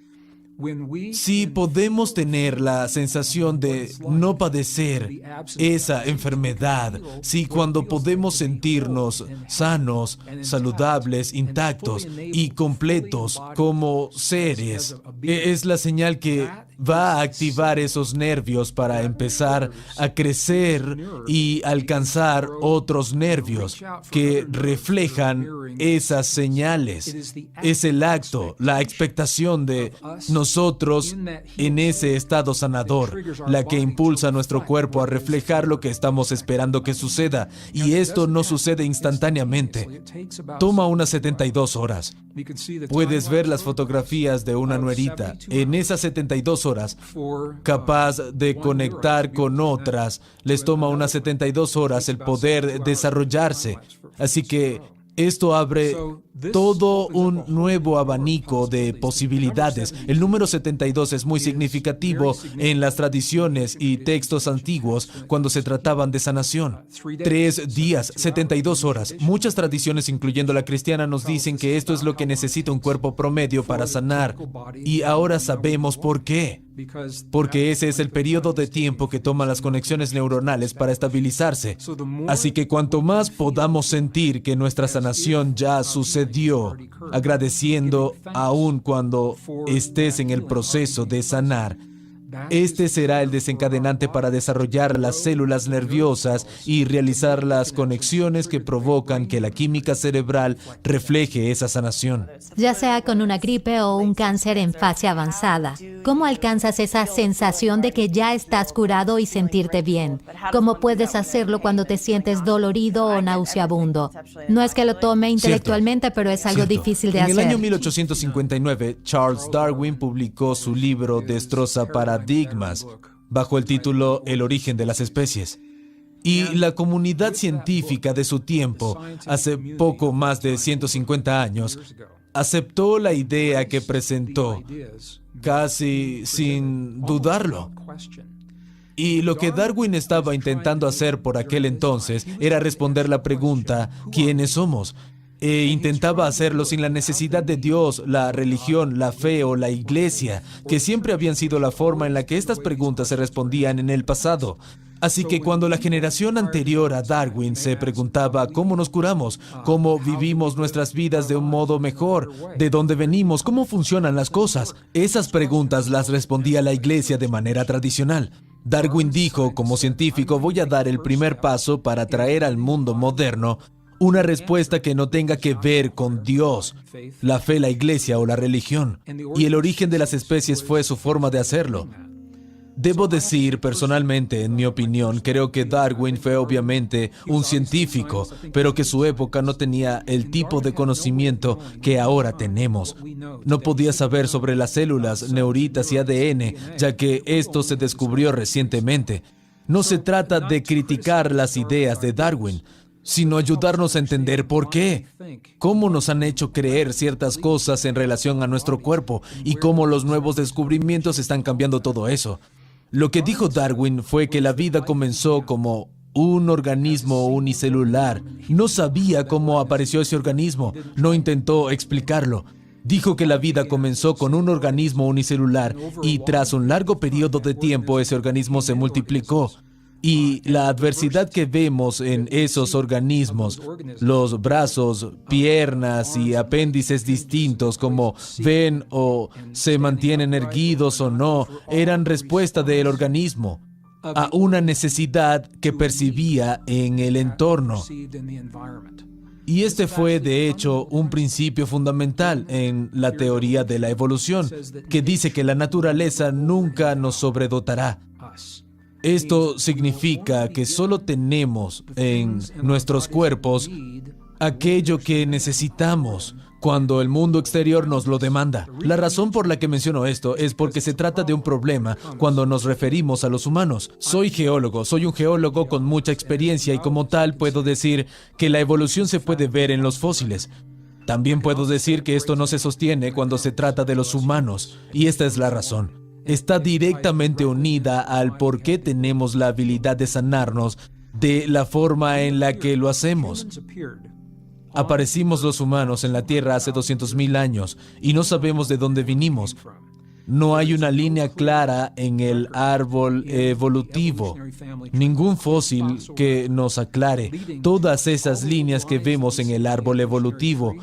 Si podemos tener la sensación de no padecer esa enfermedad, si cuando podemos sentirnos sanos, saludables, intactos y completos como seres, es la señal que va a activar esos nervios para empezar a crecer y alcanzar otros nervios que reflejan esas señales. Es el acto, la expectación de nosotros en ese estado sanador, la que impulsa a nuestro cuerpo a reflejar lo que estamos esperando que suceda. Y esto no sucede instantáneamente. Toma unas 72 horas. Puedes ver las fotografías de una nuerita. En esas 72 horas, capaz de conectar con otras, les toma unas 72 horas el poder desarrollarse. Así que esto abre todo un nuevo abanico de posibilidades. El número 72 es muy significativo en las tradiciones y textos antiguos cuando se trataban de sanación. 3 días, 72 horas. Muchas tradiciones, incluyendo la cristiana, nos dicen que esto es lo que necesita un cuerpo promedio para sanar. Y ahora sabemos por qué. Porque ese es el periodo de tiempo que toman las conexiones neuronales para estabilizarse. Así que cuanto más podamos sentir que nuestra sanación ya sucedió, agradeciendo aún cuando estés en el proceso de sanar, este será el desencadenante para desarrollar las células nerviosas y realizar las conexiones que provocan que la química cerebral refleje esa sanación. Ya sea con una gripe o un cáncer en fase avanzada, ¿cómo alcanzas esa sensación de que ya estás curado y sentirte bien? ¿Cómo puedes hacerlo cuando te sientes dolorido o nauseabundo? No es que lo tome intelectualmente, pero es algo difícil de hacer. En el año 1859, Charles Darwin publicó su libro Destroza Paradigmas, bajo el título El origen de las especies. Y la comunidad científica de su tiempo, hace poco más de 150 años, aceptó la idea que presentó, casi sin dudarlo. Y lo que Darwin estaba intentando hacer por aquel entonces era responder la pregunta, ¿quiénes somos? E intentaba hacerlo sin la necesidad de Dios, la religión, la fe o la iglesia, que siempre habían sido la forma en la que estas preguntas se respondían en el pasado. Así que cuando la generación anterior a Darwin se preguntaba cómo nos curamos, cómo vivimos nuestras vidas de un modo mejor, de dónde venimos, cómo funcionan las cosas, esas preguntas las respondía la iglesia de manera tradicional. Darwin dijo, como científico, voy a dar el primer paso para traer al mundo moderno una respuesta que no tenga que ver con Dios, la fe, la iglesia o la religión. Y el origen de las especies fue su forma de hacerlo. Debo decir, personalmente, en mi opinión, creo que Darwin fue obviamente un científico, pero que su época no tenía el tipo de conocimiento que ahora tenemos. No podía saber sobre las células, neuritas y ADN, ya que esto se descubrió recientemente. No se trata de criticar las ideas de Darwin, sino ayudarnos a entender por qué, cómo nos han hecho creer ciertas cosas en relación a nuestro cuerpo y cómo los nuevos descubrimientos están cambiando todo eso. Lo que dijo Darwin fue que la vida comenzó como un organismo unicelular. No sabía cómo apareció ese organismo, no intentó explicarlo. Dijo que la vida comenzó con un organismo unicelular y tras un largo periodo de tiempo ese organismo se multiplicó. Y la adversidad que vemos en esos organismos, los brazos, piernas y apéndices distintos, como ven o se mantienen erguidos o no, eran respuesta del organismo a una necesidad que percibía en el entorno. Y este fue, de hecho, un principio fundamental en la teoría de la evolución, que dice que la naturaleza nunca nos sobredotará. Esto significa que solo tenemos en nuestros cuerpos aquello que necesitamos cuando el mundo exterior nos lo demanda. La razón por la que menciono esto es porque se trata de un problema cuando nos referimos a los humanos. Soy un geólogo con mucha experiencia y como tal puedo decir que la evolución se puede ver en los fósiles. También puedo decir que esto no se sostiene cuando se trata de los humanos, y esta es la razón. Está directamente unida al por qué tenemos la habilidad de sanarnos de la forma en la que lo hacemos. Aparecimos los humanos en la Tierra hace 200,000 años y no sabemos de dónde vinimos. No hay una línea clara en el árbol evolutivo, ningún fósil que nos aclare todas esas líneas que vemos en el árbol evolutivo.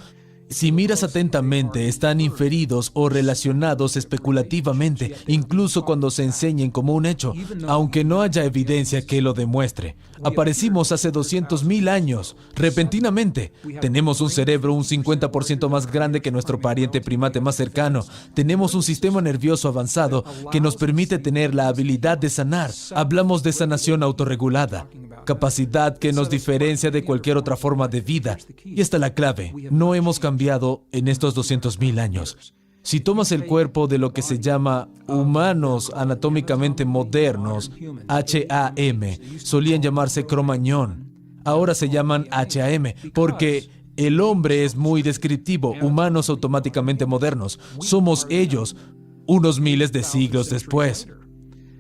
Si miras atentamente, están inferidos o relacionados especulativamente, incluso cuando se enseñen como un hecho, aunque no haya evidencia que lo demuestre. Aparecimos hace 200,000 años, repentinamente. Tenemos un cerebro un 50% más grande que nuestro pariente primate más cercano. Tenemos un sistema nervioso avanzado que nos permite tener la habilidad de sanar. Hablamos de sanación autorregulada, capacidad que nos diferencia de cualquier otra forma de vida. Y esta es la clave. No hemos cambiado en estos 200,000 años. Si tomas el cuerpo de lo que se llama humanos anatómicamente modernos, HAM, solían llamarse Cro-Magnon. Ahora se llaman HAM porque el hombre es muy descriptivo. Humanos automáticamente modernos. Somos ellos unos miles de siglos después.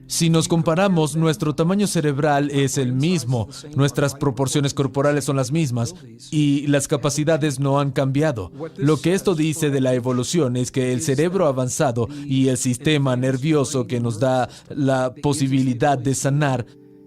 Si nos comparamos, nuestro tamaño cerebral es el mismo, nuestras proporciones corporales son las mismas y las capacidades no han cambiado. Lo que esto dice de la evolución es que el cerebro avanzado y el sistema nervioso que nos da la posibilidad de sanar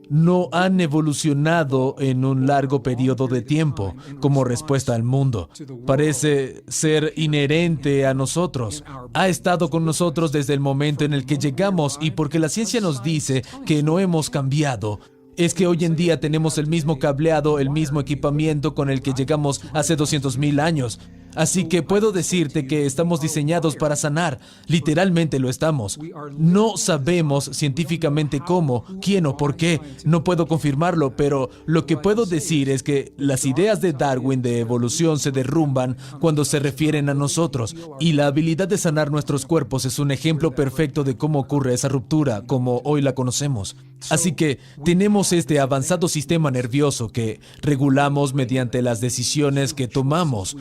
no han evolucionado en un largo periodo de tiempo como respuesta al mundo. Parece ser inherente a nosotros. Ha estado con nosotros desde el momento en el que llegamos, y porque la ciencia nos dice que no hemos cambiado, es que hoy en día tenemos el mismo cableado, el mismo equipamiento con el que llegamos hace 200,000 años. Así que puedo decirte que estamos diseñados para sanar. Literalmente lo estamos. No sabemos científicamente cómo, quién o por qué. No puedo confirmarlo, pero lo que puedo decir es que las ideas de Darwin de evolución se derrumban cuando se refieren a nosotros. Y la habilidad de sanar nuestros cuerpos es un ejemplo perfecto de cómo ocurre esa ruptura, como hoy la conocemos. Así que tenemos este avanzado sistema nervioso que regulamos mediante las decisiones que tomamos.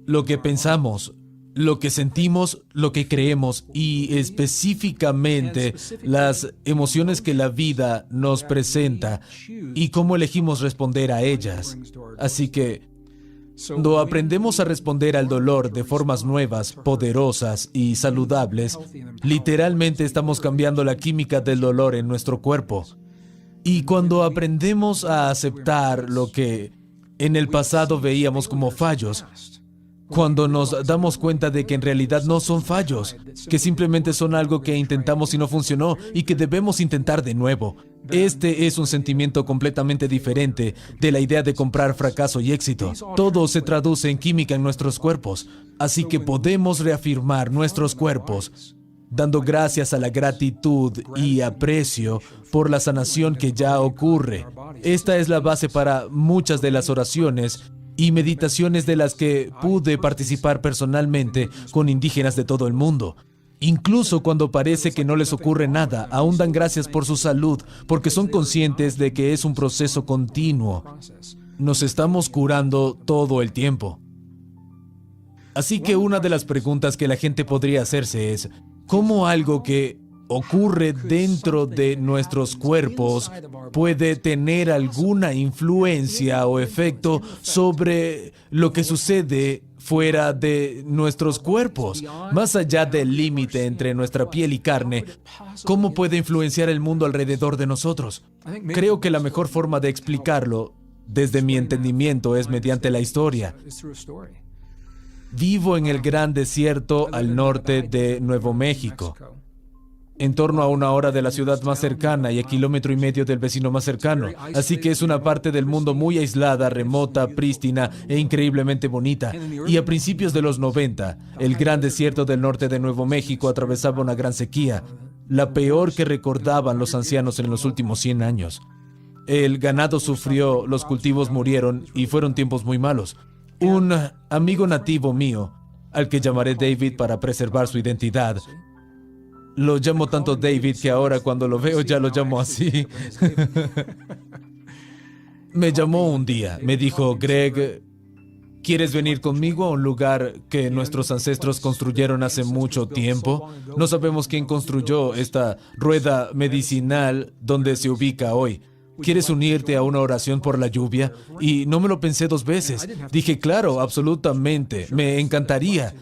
Lo que pensamos, lo que sentimos, lo que creemos y específicamente las emociones que la vida nos presenta y cómo elegimos responder a ellas. Así que cuando aprendemos a responder al dolor de formas nuevas, poderosas y saludables, literalmente estamos cambiando la química del dolor en nuestro cuerpo. Y cuando aprendemos a aceptar lo que en el pasado veíamos como fallos, cuando nos damos cuenta de que en realidad no son fallos, que simplemente son algo que intentamos y no funcionó y que debemos intentar de nuevo. Este es un sentimiento completamente diferente de la idea de comprar fracaso y éxito. Todo se traduce en química en nuestros cuerpos, así que podemos reafirmar nuestros cuerpos dando gracias a la gratitud y aprecio por la sanación que ya ocurre. Esta es la base para muchas de las oraciones y meditaciones de las que pude participar personalmente con indígenas de todo el mundo. Incluso cuando parece que no les ocurre nada, aún dan gracias por su salud, porque son conscientes de que es un proceso continuo. Nos estamos curando todo el tiempo. Así que una de las preguntas que la gente podría hacerse es, ¿cómo algo que ocurre dentro de nuestros cuerpos puede tener alguna influencia o efecto sobre lo que sucede fuera de nuestros cuerpos? Más allá del límite entre nuestra piel y carne, ¿cómo puede influenciar el mundo alrededor de nosotros? Creo que la mejor forma de explicarlo, desde mi entendimiento, es mediante la historia. Vivo en el gran desierto al norte de Nuevo México, en torno a 1 hora de la ciudad más cercana y a 1,5 kilómetros del vecino más cercano. Así que es una parte del mundo muy aislada, remota, prístina e increíblemente bonita. Y a principios de los 90, el gran desierto del norte de Nuevo México atravesaba una gran sequía, la peor que recordaban los ancianos en los últimos 100 años. El ganado sufrió, los cultivos murieron y fueron tiempos muy malos. Un amigo nativo mío, al que llamaré David para preservar su identidad, lo llamo tanto David que ahora cuando lo veo ya lo llamo así. Me llamó un día, me dijo, Greg, ¿quieres venir conmigo a un lugar que nuestros ancestros construyeron hace mucho tiempo? No sabemos quién construyó esta rueda medicinal donde se ubica hoy. ¿Quieres unirte a una oración por la lluvia? Y no me lo pensé 2 veces. Dije, claro, absolutamente, me encantaría.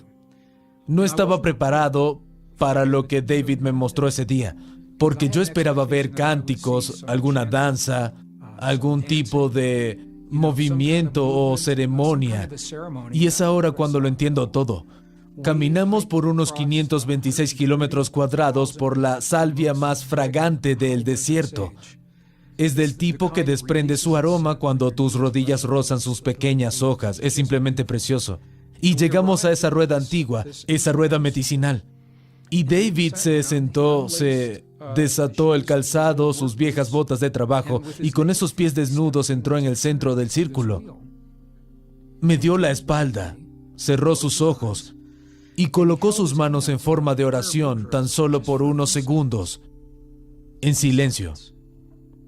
No estaba preparado para lo que David me mostró ese día, porque yo esperaba ver cánticos, alguna danza, algún tipo de movimiento o ceremonia, y es ahora cuando lo entiendo todo. Caminamos por unos 526 kilómetros cuadrados por la salvia más fragante del desierto. Es del tipo que desprende su aroma cuando tus rodillas rozan sus pequeñas hojas. Es simplemente precioso. Y llegamos a esa rueda antigua, esa rueda medicinal. Y David se sentó, se desató el calzado, sus viejas botas de trabajo, y con esos pies desnudos entró en el centro del círculo. Me dio la espalda, cerró sus ojos y colocó sus manos en forma de oración tan solo por unos segundos, en silencio.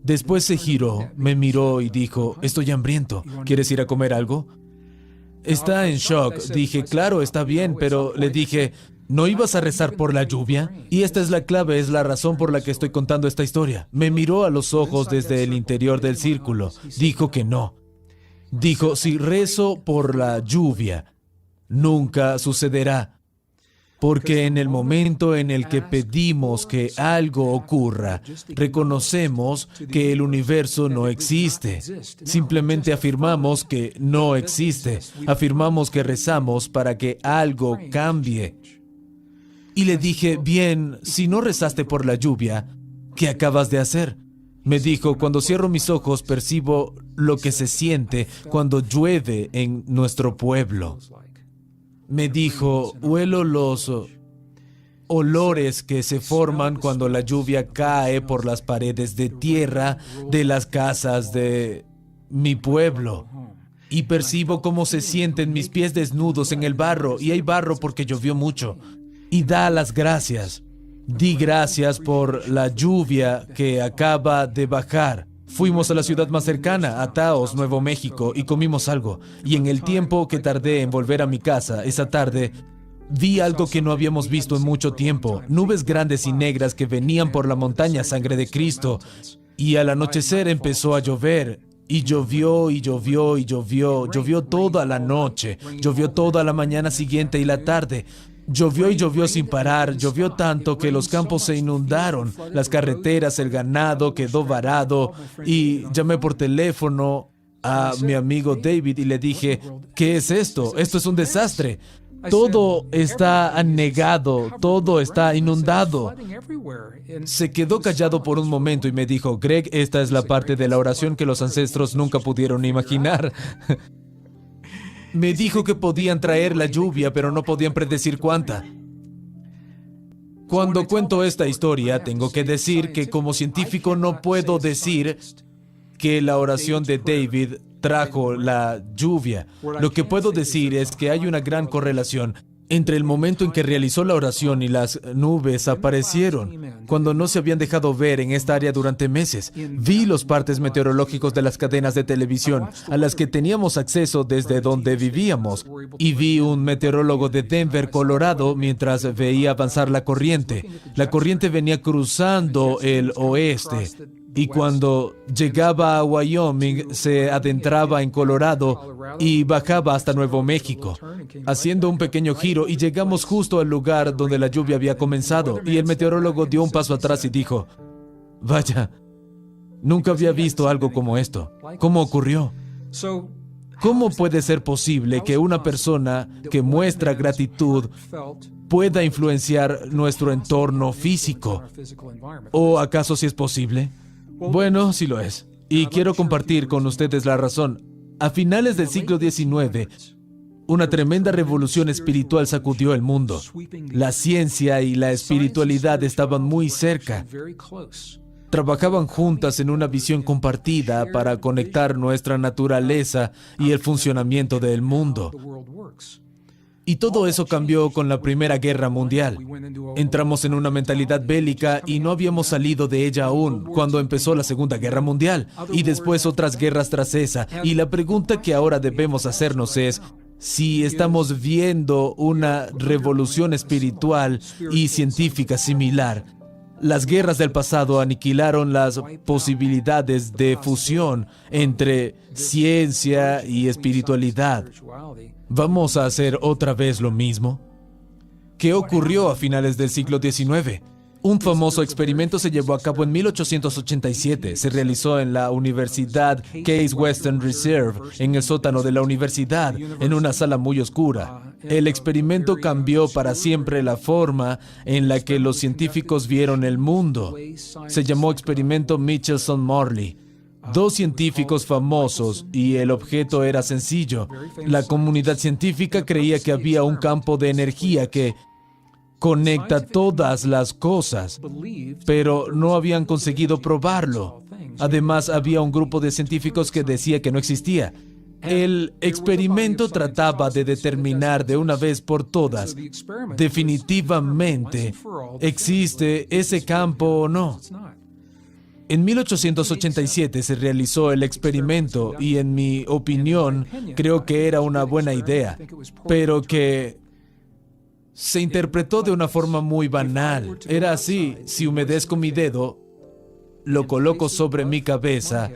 Después se giró, me miró y dijo, estoy hambriento, ¿quieres ir a comer algo? Está en shock. Dije, claro, está bien, pero le dije, ¿no ibas a rezar por la lluvia? Y esta es la clave, es la razón por la que estoy contando esta historia. Me miró a los ojos desde el interior del círculo. Dijo que no. Dijo, si rezo por la lluvia, nunca sucederá. Porque en el momento en el que pedimos que algo ocurra, reconocemos que el universo no existe. Simplemente afirmamos que no existe. Afirmamos que rezamos para que algo cambie. Y le dije, bien, si no rezaste por la lluvia, ¿qué acabas de hacer? Me dijo, cuando cierro mis ojos percibo lo que se siente cuando llueve en nuestro pueblo. Me dijo, huelo los olores que se forman cuando la lluvia cae por las paredes de tierra de las casas de mi pueblo. Y percibo cómo se sienten mis pies desnudos en el barro, y hay barro porque llovió mucho. Y da las gracias. Di gracias por la lluvia que acaba de bajar. Fuimos a la ciudad más cercana, a Taos, Nuevo México, y comimos algo. Y en el tiempo que tardé en volver a mi casa, esa tarde, vi algo que no habíamos visto en mucho tiempo. Nubes grandes y negras que venían por la montaña Sangre de Cristo. Y al anochecer empezó a llover. Y llovió, y llovió, y llovió. Llovió toda la noche. Llovió toda la mañana siguiente y la tarde. Llovió y llovió sin parar, llovió tanto que los campos se inundaron, las carreteras, el ganado quedó varado, y llamé por teléfono a mi amigo David y le dije, ¿qué es esto? Esto es un desastre. Todo está anegado, todo está inundado. Se quedó callado por un momento y me dijo, Greg, esta es la parte de la oración que los ancestros nunca pudieron imaginar. Me dijo que podían traer la lluvia, pero no podían predecir cuánta. Cuando cuento esta historia, tengo que decir que como científico no puedo decir que la oración de David trajo la lluvia. Lo que puedo decir es que hay una gran correlación entre el momento en que realizó la oración y las nubes aparecieron, cuando no se habían dejado ver en esta área durante meses. Vi los partes meteorológicos de las cadenas de televisión a las que teníamos acceso desde donde vivíamos, y vi un meteorólogo de Denver, Colorado, mientras veía avanzar la corriente. La corriente venía cruzando el oeste, y cuando llegaba a Wyoming, se adentraba en Colorado y bajaba hasta Nuevo México, haciendo un pequeño giro, y llegamos justo al lugar donde la lluvia había comenzado. Y el meteorólogo dio un paso atrás y dijo, vaya, nunca había visto algo como esto. ¿Cómo ocurrió? ¿Cómo puede ser posible que una persona que muestra gratitud pueda influenciar nuestro entorno físico? ¿O acaso sí es posible? Bueno, sí lo es. Y quiero compartir con ustedes la razón. A finales del siglo XIX, una tremenda revolución espiritual sacudió el mundo. La ciencia y la espiritualidad estaban muy cerca. Trabajaban juntas en una visión compartida para conectar nuestra naturaleza y el funcionamiento del mundo. Y todo eso cambió con la Primera Guerra Mundial. Entramos en una mentalidad bélica y no habíamos salido de ella aún cuando empezó la Segunda Guerra Mundial, y después otras guerras tras esa. Y la pregunta que ahora debemos hacernos es si estamos viendo una revolución espiritual y científica similar. Las guerras del pasado aniquilaron las posibilidades de fusión entre ciencia y espiritualidad. ¿Vamos a hacer otra vez lo mismo? ¿Qué ocurrió a finales del siglo XIX? Un famoso experimento se llevó a cabo en 1887. Se realizó en la Universidad Case Western Reserve, en el sótano de la universidad, en una sala muy oscura. El experimento cambió para siempre la forma en la que los científicos vieron el mundo. Se llamó experimento Michelson-Morley. Dos científicos famosos, y el objeto era sencillo. La comunidad científica creía que había un campo de energía que conecta todas las cosas, pero no habían conseguido probarlo. Además, había un grupo de científicos que decía que no existía. El experimento trataba de determinar de una vez por todas, definitivamente, ¿existe ese campo o no? En 1887 se realizó el experimento y, en mi opinión, creo que era una buena idea, pero que se interpretó de una forma muy banal. Era así: si humedezco mi dedo, lo coloco sobre mi cabeza,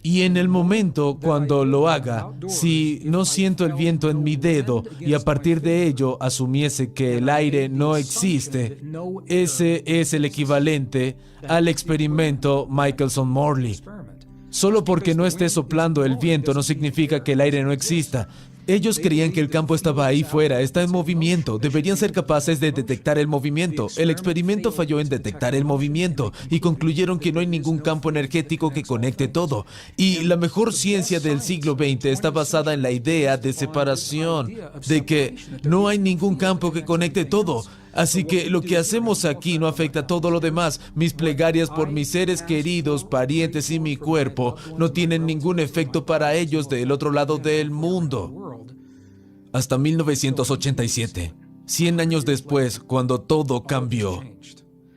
y en el momento cuando lo haga, si no siento el viento en mi dedo y a partir de ello asumiese que el aire no existe, ese es el equivalente al experimento Michelson-Morley. Solo porque no esté soplando el viento no significa que el aire no exista. Ellos creían que el campo estaba ahí fuera, está en movimiento. Deberían ser capaces de detectar el movimiento. El experimento falló en detectar el movimiento y concluyeron que no hay ningún campo energético que conecte todo. Y la mejor ciencia del siglo XX está basada en la idea de separación, de que no hay ningún campo que conecte todo. Así que lo que hacemos aquí no afecta a todo lo demás. Mis plegarias por mis seres queridos, parientes y mi cuerpo no tienen ningún efecto para ellos del otro lado del mundo. Hasta 1987, 100 años después, cuando todo cambió.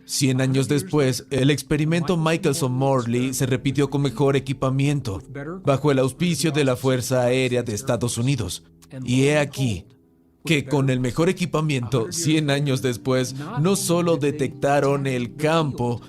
100 años después, el experimento Michelson-Morley se repitió con mejor equipamiento, bajo el auspicio de la Fuerza Aérea de Estados Unidos. Y he aquí que con el mejor equipamiento, 100 años después, no solo detectaron el campo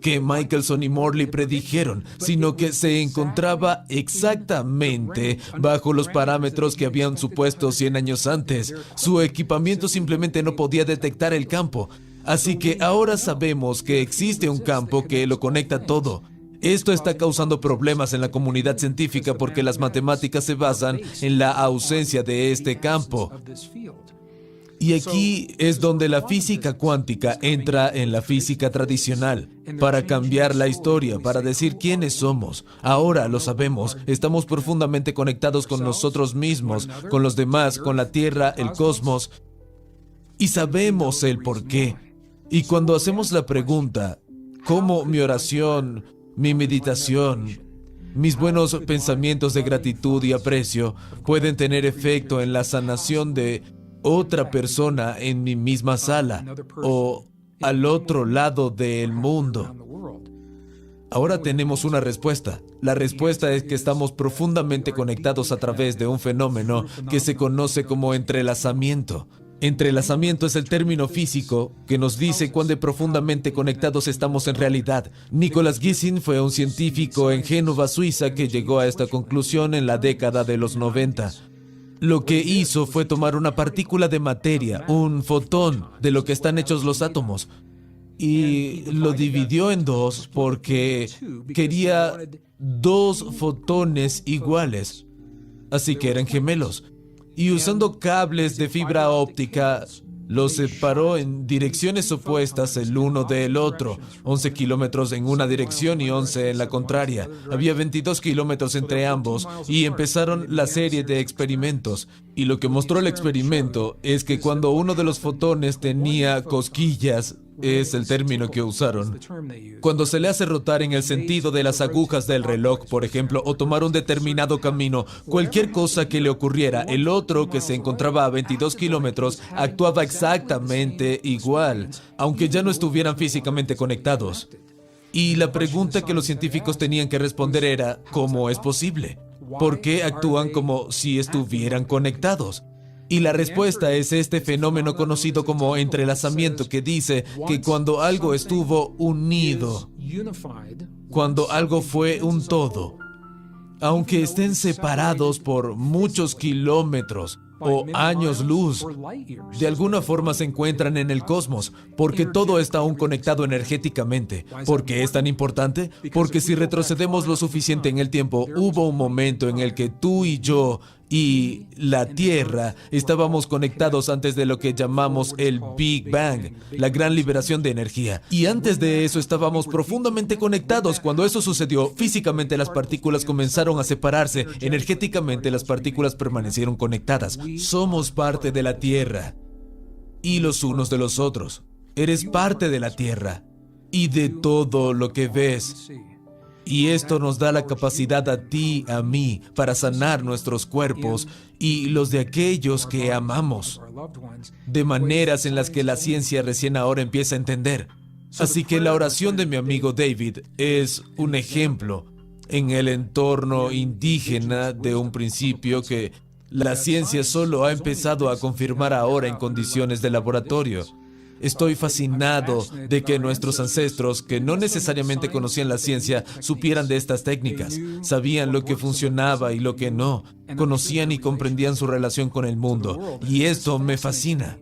que Michelson y Morley predijeron, sino que se encontraba exactamente bajo los parámetros que habían supuesto 100 años antes. Su equipamiento simplemente no podía detectar el campo. Así que ahora sabemos que existe un campo que lo conecta todo. Esto está causando problemas en la comunidad científica porque las matemáticas se basan en la ausencia de este campo. Y aquí es donde la física cuántica entra en la física tradicional, para cambiar la historia, para decir quiénes somos. Ahora lo sabemos, estamos profundamente conectados con nosotros mismos, con los demás, con la Tierra, el cosmos, y sabemos el por qué. Y cuando hacemos la pregunta, ¿cómo mi oración, mi meditación, mis buenos pensamientos de gratitud y aprecio pueden tener efecto en la sanación de otra persona en mi misma sala o al otro lado del mundo? Ahora tenemos una respuesta. La respuesta es que estamos profundamente conectados a través de un fenómeno que se conoce como entrelazamiento. Entrelazamiento es el término físico que nos dice cuán de profundamente conectados estamos en realidad. Nicolas Gisin fue un científico en Génova, Suiza, que llegó a esta conclusión en la década de los 90. Lo que hizo fue tomar una partícula de materia, un fotón, de lo que están hechos los átomos, y lo dividió en dos porque quería dos fotones iguales, así que eran gemelos. Y usando cables de fibra óptica, los separó en direcciones opuestas el uno del otro, 11 kilómetros en una dirección y 11 en la contraria. Había 22 kilómetros entre ambos y empezaron la serie de experimentos. Y lo que mostró el experimento es que cuando uno de los fotones tenía cosquillas, es el término que usaron, cuando se le hace rotar en el sentido de las agujas del reloj, por ejemplo, o tomar un determinado camino, cualquier cosa que le ocurriera, el otro, que se encontraba a 22 kilómetros, actuaba exactamente igual, aunque ya no estuvieran físicamente conectados. Y la pregunta que los científicos tenían que responder era, ¿cómo es posible? ¿Por qué actúan como si estuvieran conectados? Y la respuesta es este fenómeno conocido como entrelazamiento, que dice que cuando algo estuvo unido, cuando algo fue un todo, aunque estén separados por muchos kilómetros, o años luz. De alguna forma se encuentran en el cosmos, porque todo está aún conectado energéticamente. ¿Por qué es tan importante? Porque si retrocedemos lo suficiente en el tiempo, hubo un momento en el que tú y yo y la Tierra estábamos conectados antes de lo que llamamos el Big Bang, la gran liberación de energía. Y antes de eso estábamos profundamente conectados. Cuando eso sucedió, físicamente las partículas comenzaron a separarse, energéticamente las partículas permanecieron conectadas. Somos parte de la Tierra y los unos de los otros. Eres parte de la Tierra y de todo lo que ves. Y esto nos da la capacidad a ti, a mí, para sanar nuestros cuerpos y los de aquellos que amamos, de maneras en las que la ciencia recién ahora empieza a entender. Así que la oración de mi amigo David es un ejemplo en el entorno indígena de un principio que la ciencia solo ha empezado a confirmar ahora en condiciones de laboratorio. Estoy fascinado de que nuestros ancestros, que no necesariamente conocían la ciencia, supieran de estas técnicas. Sabían lo que funcionaba y lo que no. Conocían y comprendían su relación con el mundo. Y esto me fascina.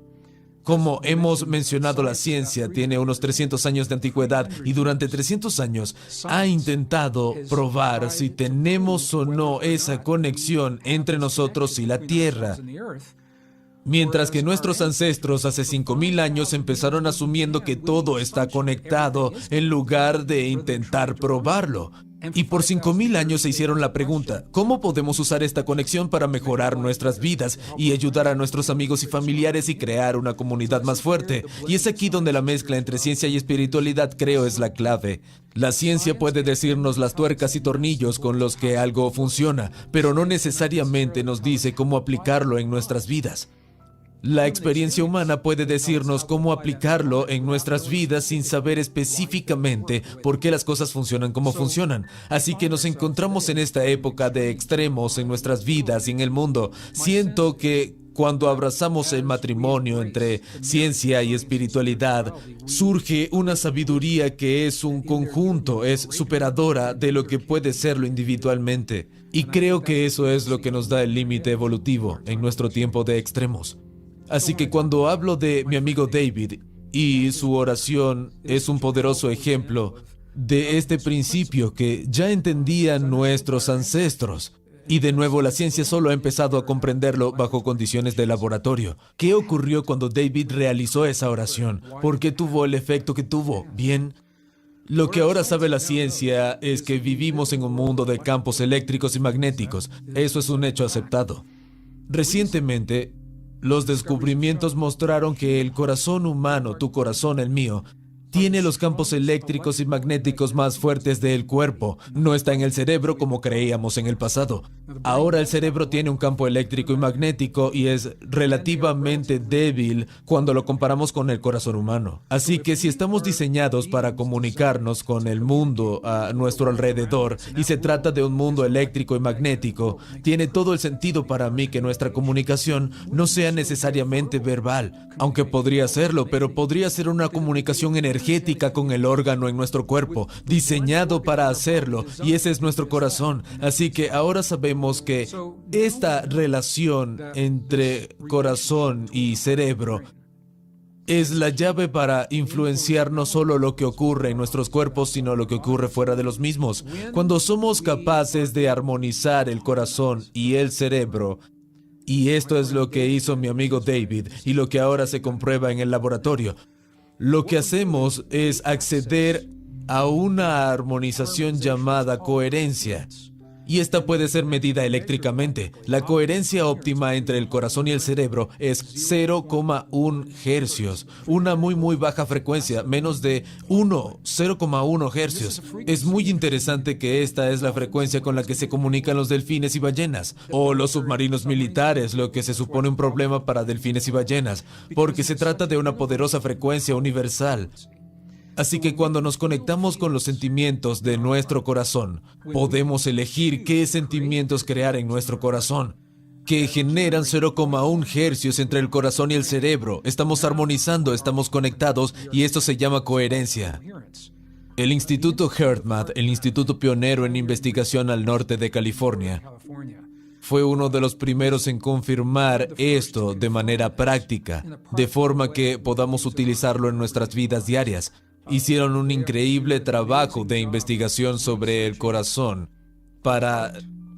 Como hemos mencionado, la ciencia tiene unos 300 años de antigüedad y durante 300 años ha intentado probar si tenemos o no esa conexión entre nosotros y la Tierra. Mientras que nuestros ancestros hace 5,000 años empezaron asumiendo que todo está conectado en lugar de intentar probarlo. Y por 5,000 años se hicieron la pregunta, ¿cómo podemos usar esta conexión para mejorar nuestras vidas y ayudar a nuestros amigos y familiares y crear una comunidad más fuerte? Y es aquí donde la mezcla entre ciencia y espiritualidad creo es la clave. La ciencia puede decirnos las tuercas y tornillos con los que algo funciona, pero no necesariamente nos dice cómo aplicarlo en nuestras vidas. La experiencia humana puede decirnos cómo aplicarlo en nuestras vidas sin saber específicamente por qué las cosas funcionan como funcionan. Así que nos encontramos en esta época de extremos en nuestras vidas y en el mundo. Siento que cuando abrazamos el matrimonio entre ciencia y espiritualidad, surge una sabiduría que es un conjunto, es superadora de lo que puede serlo individualmente. Y creo que eso es lo que nos da el límite evolutivo en nuestro tiempo de extremos. Así que cuando hablo de mi amigo David y su oración es un poderoso ejemplo de este principio que ya entendían nuestros ancestros. Y de nuevo la ciencia solo ha empezado a comprenderlo bajo condiciones de laboratorio. ¿Qué ocurrió cuando David realizó esa oración? ¿Por qué tuvo el efecto que tuvo? Bien, lo que ahora sabe la ciencia es que vivimos en un mundo de campos eléctricos y magnéticos. Eso es un hecho aceptado. Recientemente, los descubrimientos mostraron que el corazón humano, tu corazón, el mío, tiene los campos eléctricos y magnéticos más fuertes del cuerpo. No está en el cerebro como creíamos en el pasado. Ahora el cerebro tiene un campo eléctrico y magnético y es relativamente débil cuando lo comparamos con el corazón humano. Así que si estamos diseñados para comunicarnos con el mundo a nuestro alrededor y se trata de un mundo eléctrico y magnético, tiene todo el sentido para mí que nuestra comunicación no sea necesariamente verbal, aunque podría serlo, pero podría ser una comunicación energética con el órgano en nuestro cuerpo, diseñado para hacerlo, y ese es nuestro corazón. Así que ahora sabemos que esta relación entre corazón y cerebro es la llave para influenciar no solo lo que ocurre en nuestros cuerpos, sino lo que ocurre fuera de los mismos. Cuando somos capaces de armonizar el corazón y el cerebro, y esto es lo que hizo mi amigo David y lo que ahora se comprueba en el laboratorio, lo que hacemos es acceder a una armonización llamada coherencia. Y esta puede ser medida eléctricamente. La coherencia óptima entre el corazón y el cerebro es 0,1 hercios. Una muy baja frecuencia, menos de 0,1 hercios. Es muy interesante que esta es la frecuencia con la que se comunican los delfines y ballenas, o los submarinos militares, lo que se supone un problema para delfines y ballenas, porque se trata de una poderosa frecuencia universal. Así que cuando nos conectamos con los sentimientos de nuestro corazón, podemos elegir qué sentimientos crear en nuestro corazón, que generan 0,1 hercios entre el corazón y el cerebro. Estamos armonizando, estamos conectados, y esto se llama coherencia. El Instituto HeartMath, el instituto pionero en investigación al norte de California, fue uno de los primeros en confirmar esto de manera práctica, de forma que podamos utilizarlo en nuestras vidas diarias. Hicieron un increíble trabajo de investigación sobre el corazón para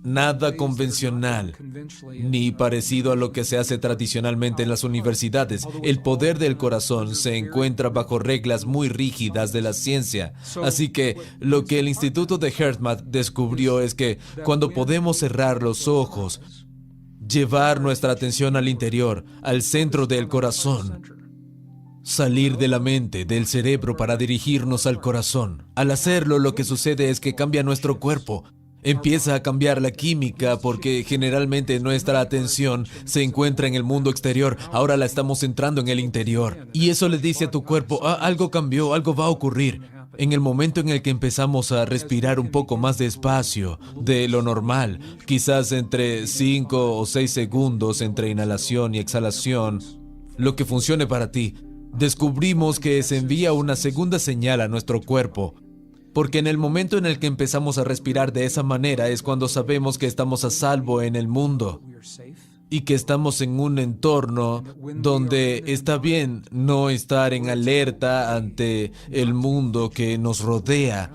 nada convencional, ni parecido a lo que se hace tradicionalmente en las universidades. El poder del corazón se encuentra bajo reglas muy rígidas de la ciencia. Así que lo que el Instituto de HeartMath descubrió es que cuando podemos cerrar los ojos, llevar nuestra atención al interior, al centro del corazón, salir de la mente, del cerebro para dirigirnos al corazón. Al hacerlo, lo que sucede es que cambia nuestro cuerpo. Empieza a cambiar la química porque generalmente nuestra atención se encuentra en el mundo exterior. Ahora la estamos centrando en el interior. Y eso le dice a tu cuerpo, algo cambió, algo va a ocurrir. En el momento en el que empezamos a respirar un poco más despacio de lo normal, quizás entre 5 o 6 segundos entre inhalación y exhalación, lo que funcione para ti, descubrimos que se envía una segunda señal a nuestro cuerpo. Porque en el momento en el que empezamos a respirar de esa manera es cuando sabemos que estamos a salvo en el mundo y que estamos en un entorno donde está bien no estar en alerta ante el mundo que nos rodea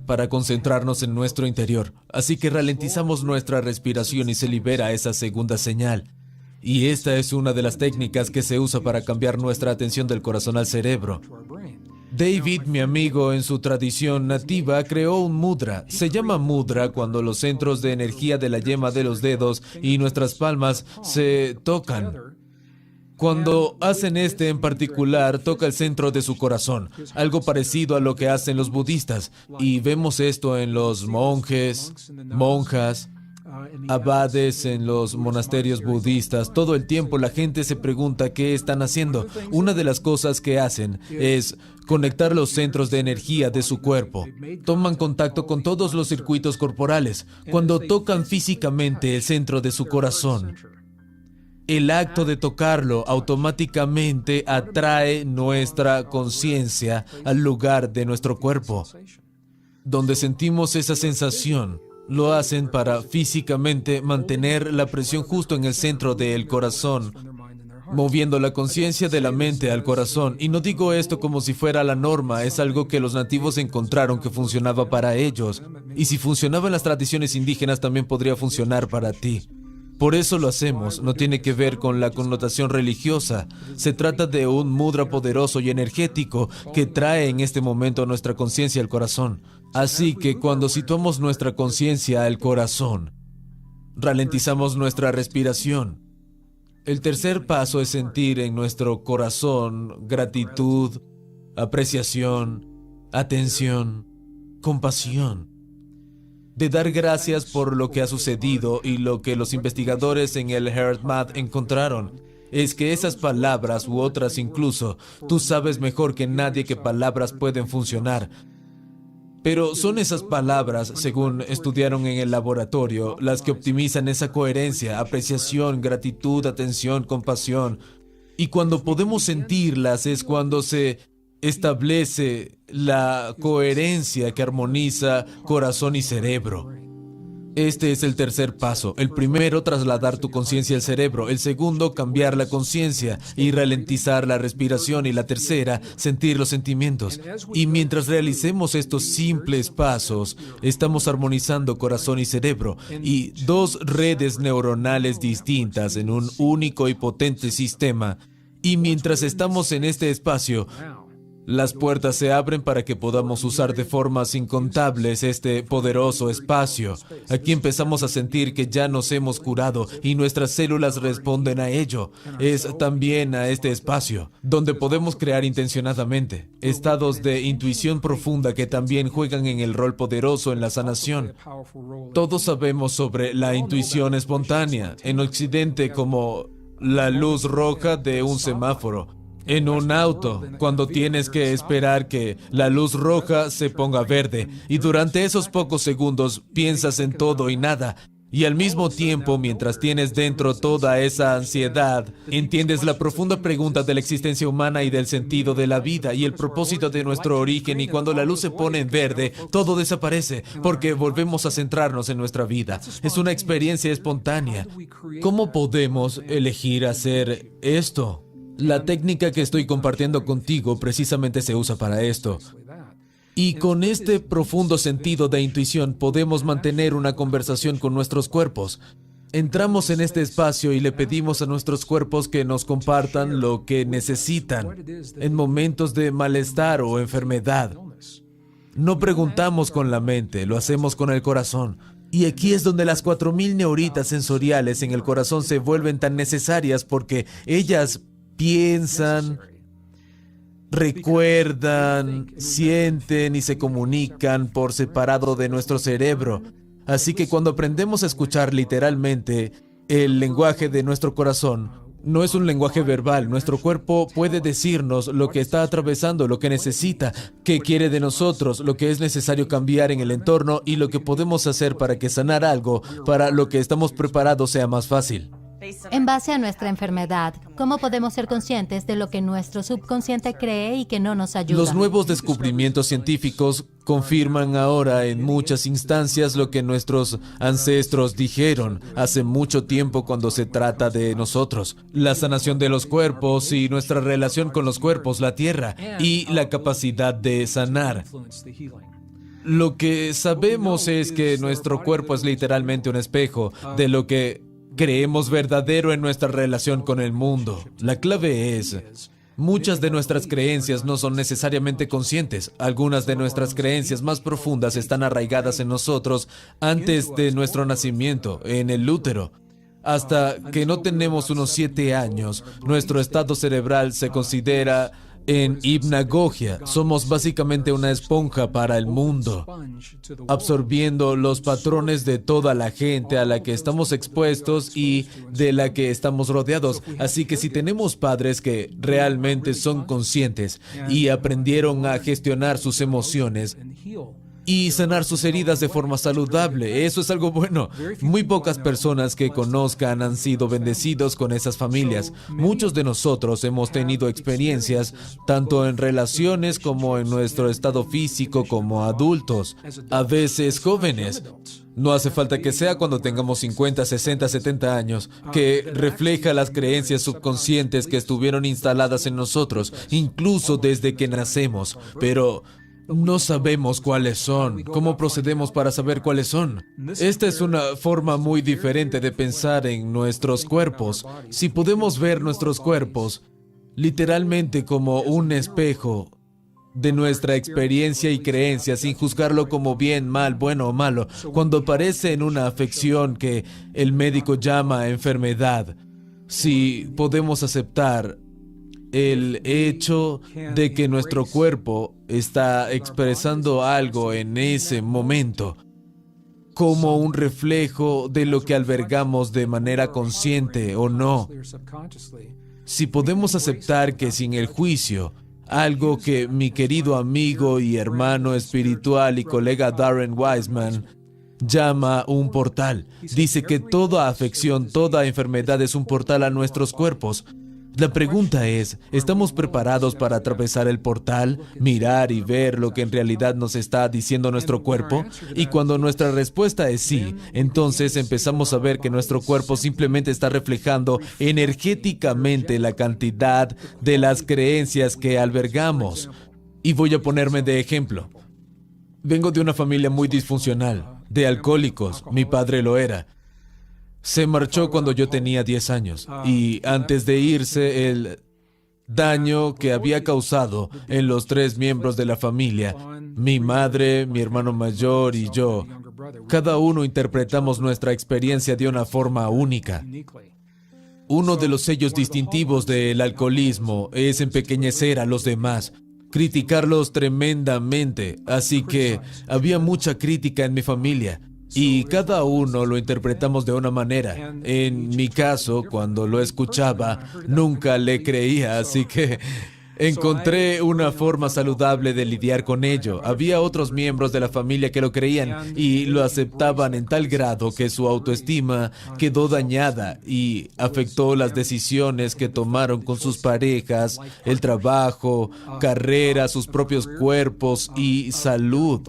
para concentrarnos en nuestro interior. Así que ralentizamos nuestra respiración y se libera esa segunda señal. Y esta es una de las técnicas que se usa para cambiar nuestra atención del corazón al cerebro. David, mi amigo, en su tradición nativa, creó un mudra. Se llama mudra cuando los centros de energía de la yema de los dedos y nuestras palmas se tocan. Cuando hacen este en particular, toca el centro de su corazón, algo parecido a lo que hacen los budistas. Y vemos esto en los monjes, monjas, abades en los monasterios budistas. Todo el tiempo la gente se pregunta qué están haciendo. Una de las cosas que hacen es conectar los centros de energía de su cuerpo. Toman contacto con todos los circuitos corporales. Cuando tocan físicamente el centro de su corazón, el acto de tocarlo automáticamente atrae nuestra conciencia al lugar de nuestro cuerpo, donde sentimos esa sensación. Lo hacen para físicamente mantener la presión justo en el centro del corazón, moviendo la conciencia de la mente al corazón. Y no digo esto como si fuera la norma, es algo que los nativos encontraron que funcionaba para ellos. Y si funcionaba en las tradiciones indígenas, también podría funcionar para ti. Por eso lo hacemos, no tiene que ver con la connotación religiosa. Se trata de un mudra poderoso y energético que trae en este momento nuestra conciencia al corazón. Así que cuando situamos nuestra conciencia al corazón, ralentizamos nuestra respiración. El tercer paso es sentir en nuestro corazón gratitud, apreciación, atención, compasión. De dar gracias por lo que ha sucedido, y lo que los investigadores en el HeartMath encontraron es que esas palabras u otras incluso, tú sabes mejor que nadie que palabras pueden funcionar. Pero son esas palabras, según estudiaron en el laboratorio, las que optimizan esa coherencia, apreciación, gratitud, atención, compasión. Y cuando podemos sentirlas es cuando se establece la coherencia que armoniza corazón y cerebro. Este es el tercer paso. El primero, trasladar tu conciencia al cerebro. El segundo, cambiar la conciencia y ralentizar la respiración. Y la tercera, sentir los sentimientos. Y mientras realicemos estos simples pasos, estamos armonizando corazón y cerebro y dos redes neuronales distintas en un único y potente sistema. Y mientras estamos en este espacio, las puertas se abren para que podamos usar de formas incontables este poderoso espacio. Aquí empezamos a sentir que ya nos hemos curado y nuestras células responden a ello. Es también a este espacio donde podemos crear intencionadamente estados de intuición profunda que también juegan en el rol poderoso en la sanación. Todos sabemos sobre la intuición espontánea en Occidente como la luz roja de un semáforo. En un auto, cuando tienes que esperar que la luz roja se ponga verde y durante esos pocos segundos piensas en todo y nada. Y al mismo tiempo, mientras tienes dentro toda esa ansiedad, entiendes la profunda pregunta de la existencia humana y del sentido de la vida y el propósito de nuestro origen. Y cuando la luz se pone en verde, todo desaparece porque volvemos a centrarnos en nuestra vida. Es una experiencia espontánea. ¿Cómo podemos elegir hacer esto? La técnica que estoy compartiendo contigo precisamente se usa para esto. Y con este profundo sentido de intuición podemos mantener una conversación con nuestros cuerpos. Entramos en este espacio y le pedimos a nuestros cuerpos que nos compartan lo que necesitan en momentos de malestar o enfermedad. No preguntamos con la mente, lo hacemos con el corazón. Y aquí es donde las 4000 neuritas sensoriales en el corazón se vuelven tan necesarias porque ellas piensan, recuerdan, sienten y se comunican por separado de nuestro cerebro. Así que cuando aprendemos a escuchar literalmente el lenguaje de nuestro corazón, no es un lenguaje verbal. Nuestro cuerpo puede decirnos lo que está atravesando, lo que necesita, qué quiere de nosotros, lo que es necesario cambiar en el entorno y lo que podemos hacer para que sanar algo, para lo que estamos preparados sea más fácil. En base a nuestra enfermedad, ¿cómo podemos ser conscientes de lo que nuestro subconsciente cree y que no nos ayuda? Los nuevos descubrimientos científicos confirman ahora en muchas instancias lo que nuestros ancestros dijeron hace mucho tiempo cuando se trata de nosotros. La sanación de los cuerpos y nuestra relación con los cuerpos, la tierra y la capacidad de sanar. Lo que sabemos es que nuestro cuerpo es literalmente un espejo de lo que creemos verdadero en nuestra relación con el mundo. La clave es, muchas de nuestras creencias no son necesariamente conscientes. Algunas de nuestras creencias más profundas están arraigadas en nosotros antes de nuestro nacimiento, en el útero. Hasta que no tenemos unos 7 años, nuestro estado cerebral se considera en hipnagogia. Somos básicamente una esponja para el mundo, absorbiendo los patrones de toda la gente a la que estamos expuestos y de la que estamos rodeados. Así que si tenemos padres que realmente son conscientes y aprendieron a gestionar sus emociones y sanar sus heridas de forma saludable, eso es algo bueno. Muy pocas personas que conozcan han sido bendecidos con esas familias. Muchos de nosotros hemos tenido experiencias, tanto en relaciones como en nuestro estado físico como adultos, a veces jóvenes. No hace falta que sea cuando tengamos 50, 60, 70 años, que refleja las creencias subconscientes que estuvieron instaladas en nosotros, incluso desde que nacemos. Pero no sabemos cuáles son. ¿Cómo procedemos para saber cuáles son? Esta es una forma muy diferente de pensar en nuestros cuerpos. Si podemos ver nuestros cuerpos literalmente como un espejo de nuestra experiencia y creencia, sin juzgarlo como bien, mal, bueno o malo, cuando aparece en una afección que el médico llama enfermedad, si podemos aceptar el hecho de que nuestro cuerpo está expresando algo en ese momento como un reflejo de lo que albergamos de manera consciente o no. Si podemos aceptar que sin el juicio, algo que mi querido amigo y hermano espiritual y colega Darren Wiseman llama un portal, dice que toda afección, toda enfermedad es un portal a nuestros cuerpos. La pregunta es, ¿estamos preparados para atravesar el portal, mirar y ver lo que en realidad nos está diciendo nuestro cuerpo? Y cuando nuestra respuesta es sí, entonces empezamos a ver que nuestro cuerpo simplemente está reflejando energéticamente la cantidad de las creencias que albergamos. Y voy a ponerme de ejemplo. Vengo de una familia muy disfuncional, de alcohólicos. Mi padre lo era. Se marchó cuando yo tenía 10 años y antes de irse el daño que había causado en los 3 miembros de la familia, mi madre, mi hermano mayor y yo, cada uno interpretamos nuestra experiencia de una forma única. Uno de los sellos distintivos del alcoholismo es empequeñecer a los demás, criticarlos tremendamente, así que había mucha crítica en mi familia. Y cada uno lo interpretamos de una manera. En mi caso, cuando lo escuchaba, nunca le creía, así que Encontré una forma saludable de lidiar con ello. Había otros miembros de la familia que lo creían y lo aceptaban en tal grado que su autoestima quedó dañada y afectó las decisiones que tomaron con sus parejas, el trabajo, carrera, sus propios cuerpos y salud.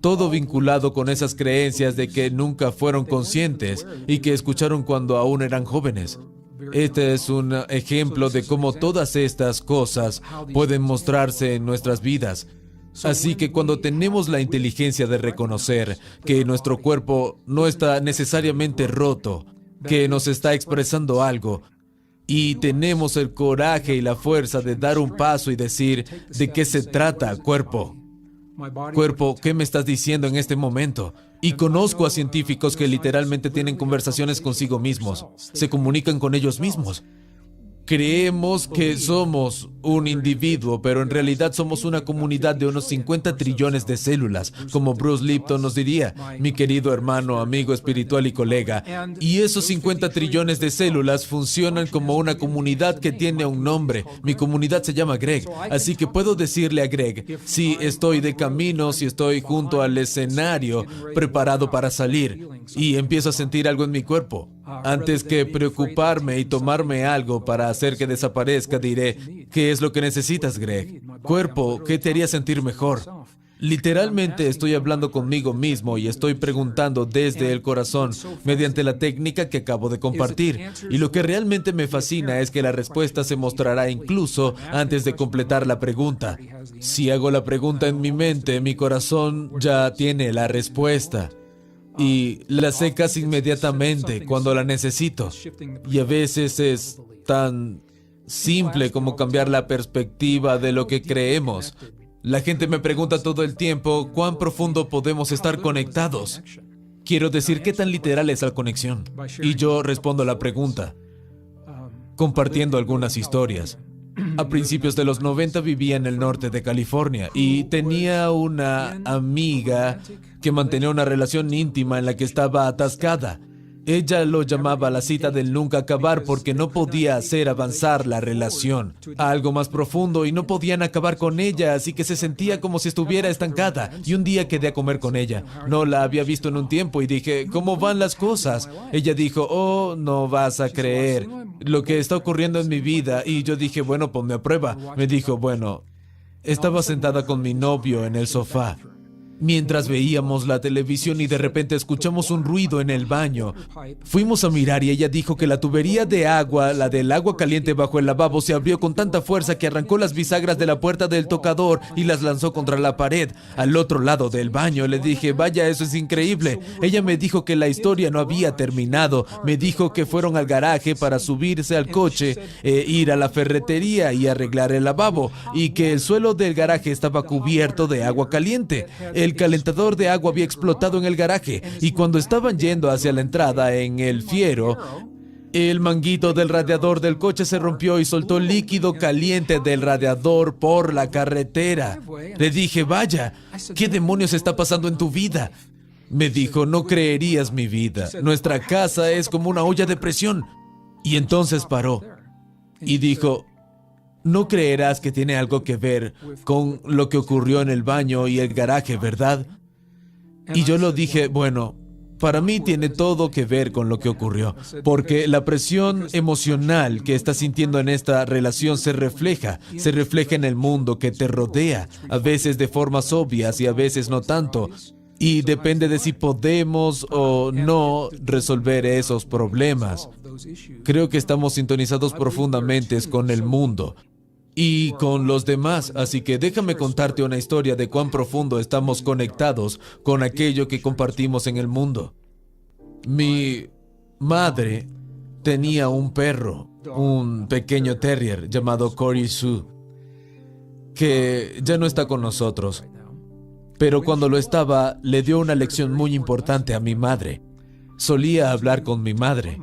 Todo vinculado con esas creencias de que nunca fueron conscientes y que escucharon cuando aún eran jóvenes. Este es un ejemplo de cómo todas estas cosas pueden mostrarse en nuestras vidas. Así que cuando tenemos la inteligencia de reconocer que nuestro cuerpo no está necesariamente roto, que nos está expresando algo, y tenemos el coraje y la fuerza de dar un paso y decir, ¿de qué se trata, cuerpo? Cuerpo, ¿qué me estás diciendo en este momento? Y conozco a científicos que literalmente tienen conversaciones consigo mismos, se comunican con ellos mismos. Creemos que somos un individuo, pero en realidad somos una comunidad de unos 50 trillones de células, como Bruce Lipton nos diría, mi querido hermano, amigo espiritual y colega. Y esos 50 trillones de células funcionan como una comunidad que tiene un nombre. Mi comunidad se llama Greg, así que puedo decirle a Greg, si estoy de camino, si estoy junto al escenario, preparado para salir, y empiezo a sentir algo en mi cuerpo. Antes que preocuparme y tomarme algo para hacer que desaparezca, diré, ¿qué es lo que necesitas, Greg? Cuerpo, ¿qué te haría sentir mejor? Literalmente estoy hablando conmigo mismo y estoy preguntando desde el corazón mediante la técnica que acabo de compartir. Y lo que realmente me fascina es que la respuesta se mostrará incluso antes de completar la pregunta. Si hago la pregunta en mi mente, mi corazón ya tiene la respuesta. Y la sé casi inmediatamente cuando la necesito. Y a veces es tan simple como cambiar la perspectiva de lo que creemos. La gente me pregunta todo el tiempo, ¿cuán profundo podemos estar conectados? Quiero decir, ¿qué tan literal es la conexión? Y yo respondo la pregunta, compartiendo algunas historias. A principios de los 90 vivía en el norte de California y tenía una amiga que mantenía una relación íntima en la que estaba atascada. Ella lo llamaba la cita del nunca acabar porque no podía hacer avanzar la relación a algo más profundo y no podían acabar con ella, así que se sentía como si estuviera estancada. Y un día quedé a comer con ella. No la había visto en un tiempo y dije, ¿cómo van las cosas? Ella dijo, oh, no vas a creer lo que está ocurriendo en mi vida. Y yo dije, bueno, ponme a prueba. Me dijo, bueno, estaba sentada con mi novio en el sofá mientras veíamos la televisión y de repente escuchamos un ruido en el baño. Fuimos a mirar y ella dijo que la tubería de agua, la del agua caliente bajo el lavabo, se abrió con tanta fuerza que arrancó las bisagras de la puerta del tocador y las lanzó contra la pared, al otro lado del baño. Le dije, vaya, eso es increíble. Ella me dijo que la historia no había terminado. Me dijo que fueron al garaje para subirse al coche, ir a la ferretería y arreglar el lavabo, y que el suelo del garaje estaba cubierto de agua caliente. El calentador de agua había explotado en el garaje y cuando estaban yendo hacia la entrada en el fiero, el manguito del radiador del coche se rompió y soltó líquido caliente del radiador por la carretera. Le dije, vaya, ¿qué demonios está pasando en tu vida? Me dijo, no creerías mi vida. Nuestra casa es como una olla de presión. Y entonces paró y dijo, no creerás que tiene algo que ver con lo que ocurrió en el baño y el garaje, ¿verdad? Y yo lo dije, bueno, para mí tiene todo que ver con lo que ocurrió, porque la presión emocional que estás sintiendo en esta relación se refleja en el mundo que te rodea, a veces de formas obvias y a veces no tanto. Y depende de si podemos o no resolver esos problemas. Creo que estamos sintonizados profundamente con el mundo y con los demás, así que déjame contarte una historia de cuán profundo estamos conectados con aquello que compartimos en el mundo. Mi madre tenía un perro, un pequeño terrier llamado Cory Sue, que ya no está con nosotros. Pero cuando lo estaba, le dio una lección muy importante a mi madre. Solía hablar con mi madre.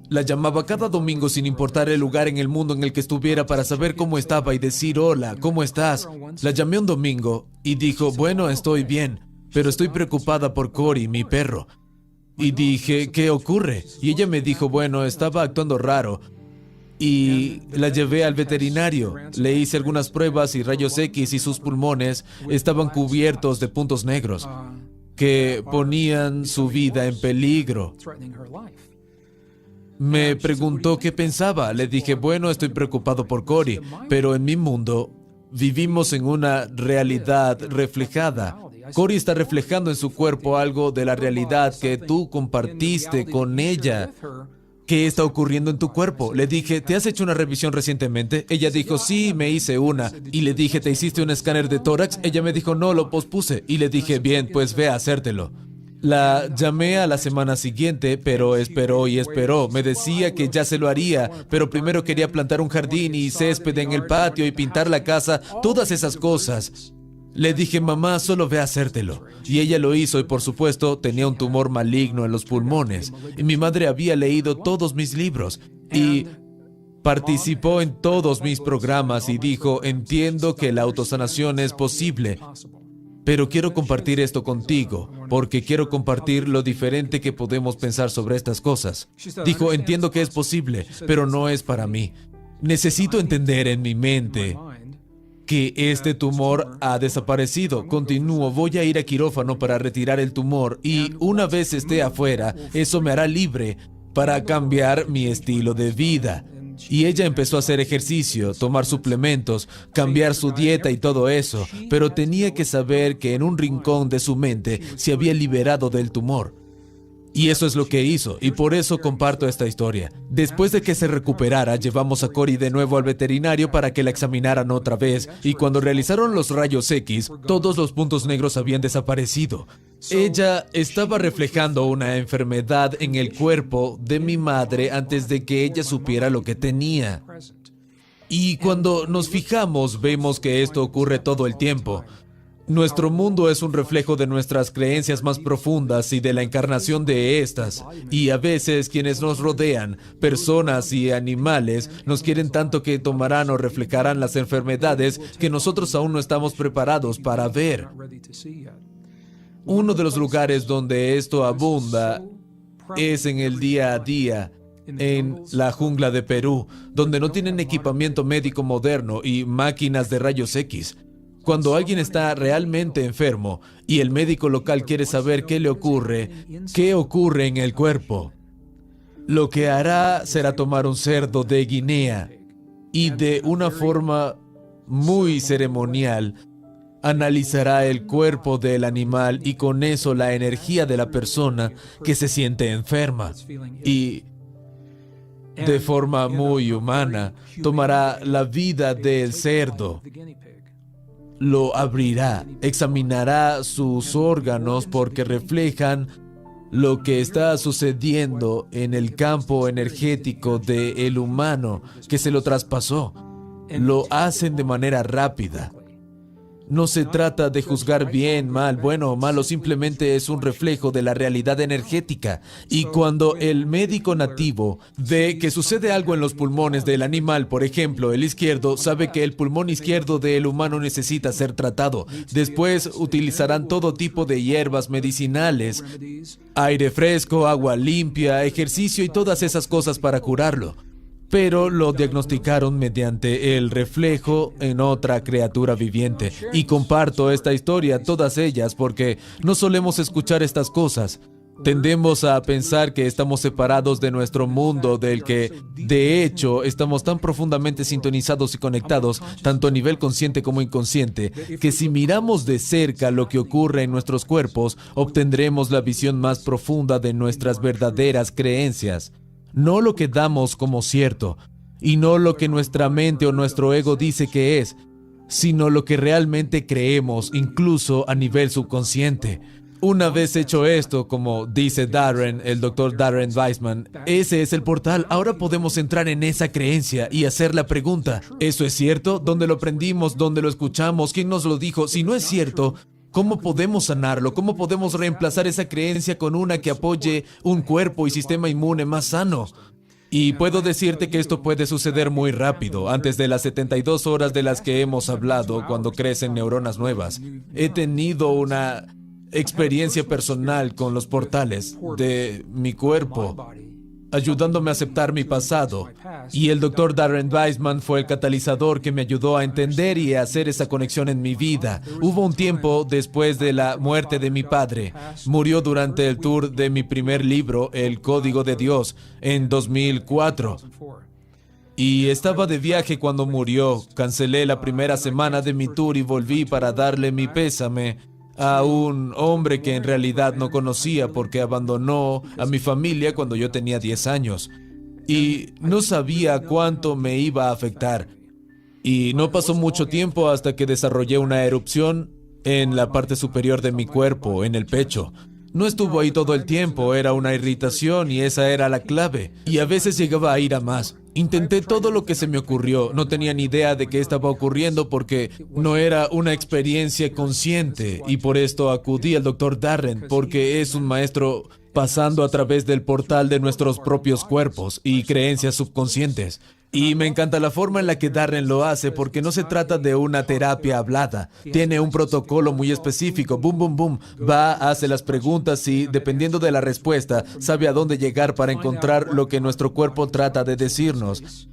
La llamaba cada domingo sin importar el lugar en el mundo en el que estuviera para saber cómo estaba y decir, hola, ¿cómo estás? La llamé un domingo y dijo, bueno, estoy bien, pero estoy preocupada por Cory, mi perro. Y dije, ¿qué ocurre? Y ella me dijo, bueno, estaba actuando raro. y la llevé al veterinario. Le hice algunas pruebas y rayos X y sus pulmones estaban cubiertos de puntos negros que ponían su vida en peligro. Me preguntó qué pensaba. Le dije, bueno, estoy preocupado por Cory, pero en mi mundo vivimos en una realidad reflejada. Cory está reflejando en su cuerpo algo de la realidad que tú compartiste con ella. ¿Qué está ocurriendo en tu cuerpo? Le dije, ¿te has hecho una revisión recientemente? Ella dijo, sí, me hice una. Y le dije, ¿te hiciste un escáner de tórax? Ella me dijo, no, lo pospuse. Y le dije, bien, pues ve a hacértelo. La llamé a la semana siguiente, pero esperó y esperó. Me decía que ya se lo haría, pero primero quería plantar un jardín y césped en el patio y pintar la casa, todas esas cosas. Le dije, mamá, solo ve a hacértelo. Y ella lo hizo y, por supuesto, tenía un tumor maligno en los pulmones. Y mi madre había leído todos mis libros y participó en todos mis programas y dijo, entiendo que la autosanación es posible, pero quiero compartir esto contigo, porque quiero compartir lo diferente que podemos pensar sobre estas cosas. Dijo, entiendo que es posible, pero no es para mí. Necesito entender en mi mente que este tumor ha desaparecido. Continúo, voy a ir a quirófano para retirar el tumor y una vez esté afuera, eso me hará libre para cambiar mi estilo de vida. Y ella empezó a hacer ejercicio, tomar suplementos, cambiar su dieta y todo eso, pero tenía que saber que en un rincón de su mente se había liberado del tumor. Y eso es lo que hizo, y por eso comparto esta historia. Después de que se recuperara, llevamos a Cory de nuevo al veterinario para que la examinaran otra vez, y cuando realizaron los rayos X, todos los puntos negros habían desaparecido. Ella estaba reflejando una enfermedad en el cuerpo de mi madre antes de que ella supiera lo que tenía. Y cuando nos fijamos, vemos que esto ocurre todo el tiempo. Nuestro mundo es un reflejo de nuestras creencias más profundas y de la encarnación de estas. Y a veces quienes nos rodean, personas y animales, nos quieren tanto que tomarán o reflejarán las enfermedades que nosotros aún no estamos preparados para ver. Uno de los lugares donde esto abunda es en el día a día, en la jungla de Perú, donde no tienen equipamiento médico moderno y máquinas de rayos X. Cuando alguien está realmente enfermo y el médico local quiere saber qué le ocurre, qué ocurre en el cuerpo, lo que hará será tomar un cerdo de Guinea y de una forma muy ceremonial analizará el cuerpo del animal y con eso la energía de la persona que se siente enferma. Y de forma muy humana tomará la vida del cerdo. Lo abrirá, examinará sus órganos porque reflejan lo que está sucediendo en el campo energético del humano que se lo traspasó. Lo hacen de manera rápida. No se trata de juzgar bien, mal, bueno o malo, simplemente es un reflejo de la realidad energética. Y cuando el médico nativo ve que sucede algo en los pulmones del animal, por ejemplo, el izquierdo, sabe que el pulmón izquierdo del humano necesita ser tratado. Después utilizarán todo tipo de hierbas medicinales, aire fresco, agua limpia, ejercicio y todas esas cosas para curarlo. Pero lo diagnosticaron mediante el reflejo en otra criatura viviente. Y comparto esta historia, todas ellas, porque no solemos escuchar estas cosas. Tendemos a pensar que estamos separados de nuestro mundo, del que, de hecho, estamos tan profundamente sintonizados y conectados, tanto a nivel consciente como inconsciente, que si miramos de cerca lo que ocurre en nuestros cuerpos, obtendremos la visión más profunda de nuestras verdaderas creencias. No lo que damos como cierto, y no lo que nuestra mente o nuestro ego dice que es, sino lo que realmente creemos, incluso a nivel subconsciente. Una vez hecho esto, como dice Darren, el Dr. Darren Weissman, ese es el portal. Ahora podemos entrar en esa creencia y hacer la pregunta, ¿eso es cierto? ¿Dónde lo aprendimos? ¿Dónde lo escuchamos? ¿Quién nos lo dijo? Si no es cierto, ¿cómo podemos sanarlo? ¿Cómo podemos reemplazar esa creencia con una que apoye un cuerpo y sistema inmune más sano? Y puedo decirte que esto puede suceder muy rápido, antes de las 72 horas de las que hemos hablado, cuando crecen neuronas nuevas. He tenido una experiencia personal con los portales de mi cuerpo. ayudándome a aceptar mi pasado. Y el Dr. Darren Weissman fue el catalizador que me ayudó a entender y a hacer esa conexión en mi vida. Hubo un tiempo después de la muerte de mi padre. Murió durante el tour de mi primer libro, El Código de Dios, en 2004. Y estaba de viaje cuando murió. Cancelé la primera semana de mi tour y volví para darle mi pésame a un hombre que en realidad no conocía porque abandonó a mi familia cuando yo tenía 10 años. Y no sabía cuánto me iba a afectar. Y no pasó mucho tiempo hasta que desarrollé una erupción en la parte superior de mi cuerpo, en el pecho. No estuvo ahí todo el tiempo, era una irritación y esa era la clave. Y a veces llegaba a ir a más. Intenté todo lo que se me ocurrió. No tenía ni idea de qué estaba ocurriendo porque no era una experiencia consciente. Y por esto acudí al Dr. Darren, porque es un maestro pasando a través del portal de nuestros propios cuerpos y creencias subconscientes. Y me encanta la forma en la que Darren lo hace porque no se trata de una terapia hablada. Tiene un protocolo muy específico. Boom, boom, boom. Va, hace las preguntas y, dependiendo de la respuesta, sabe a dónde llegar para encontrar lo que nuestro cuerpo trata de decirnos.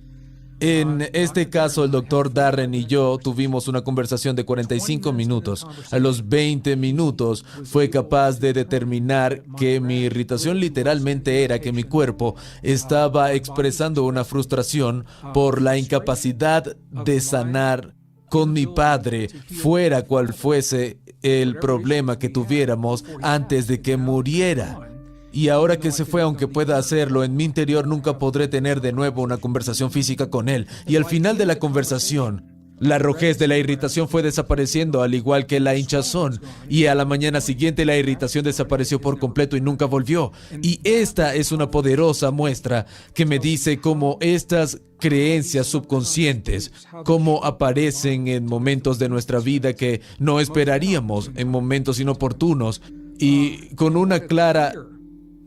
En este caso, el Dr. Darren y yo tuvimos una conversación de 45 minutos. A los 20 minutos fue capaz de determinar que mi irritación literalmente era que mi cuerpo estaba expresando una frustración por la incapacidad de sanar con mi padre, fuera cual fuese el problema que tuviéramos antes de que muriera. Y ahora que se fue, aunque pueda hacerlo, en mi interior nunca podré tener de nuevo una conversación física con él. Y al final de la conversación, la rojez de la irritación fue desapareciendo, al igual que la hinchazón. Y a la mañana siguiente la irritación desapareció por completo y nunca volvió. Y esta es una poderosa muestra que me dice cómo estas creencias subconscientes, cómo aparecen en momentos de nuestra vida que no esperaríamos, en momentos inoportunos, y con una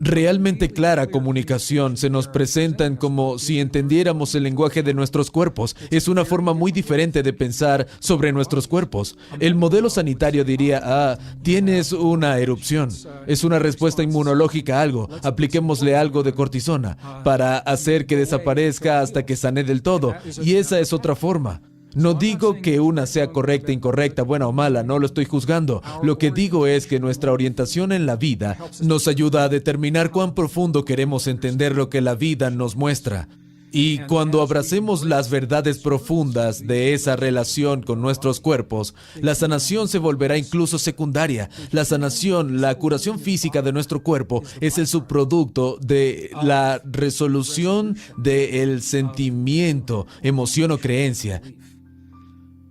realmente clara comunicación se nos presentan como si entendiéramos el lenguaje de nuestros cuerpos. Es una forma muy diferente de pensar sobre nuestros cuerpos. El modelo sanitario diría, tienes una erupción. Es una respuesta inmunológica a algo. Apliquémosle algo de cortisona para hacer que desaparezca hasta que sane del todo. Y esa es otra forma. No digo que una sea correcta, incorrecta, buena o mala, no lo estoy juzgando. Lo que digo es que nuestra orientación en la vida nos ayuda a determinar cuán profundo queremos entender lo que la vida nos muestra. Y cuando abracemos las verdades profundas de esa relación con nuestros cuerpos, la sanación se volverá incluso secundaria. La sanación, la curación física de nuestro cuerpo es el subproducto de la resolución del sentimiento, emoción o creencia.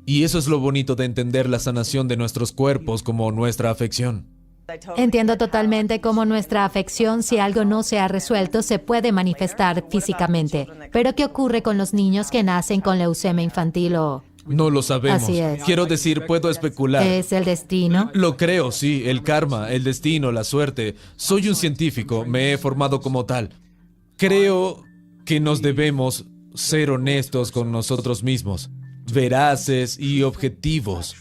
Y eso es lo bonito de entender la sanación de nuestros cuerpos como nuestra afección. Entiendo totalmente cómo nuestra afección, si algo no se ha resuelto, se puede manifestar físicamente. Pero ¿qué ocurre con los niños que nacen con leucemia infantil o...? No lo sabemos. Así es. Quiero decir, puedo especular. ¿Es el destino? Lo creo, sí. El karma, el destino, la suerte. Soy un científico, me he formado como tal. Creo que nos debemos ser honestos con nosotros mismos, veraces y objetivos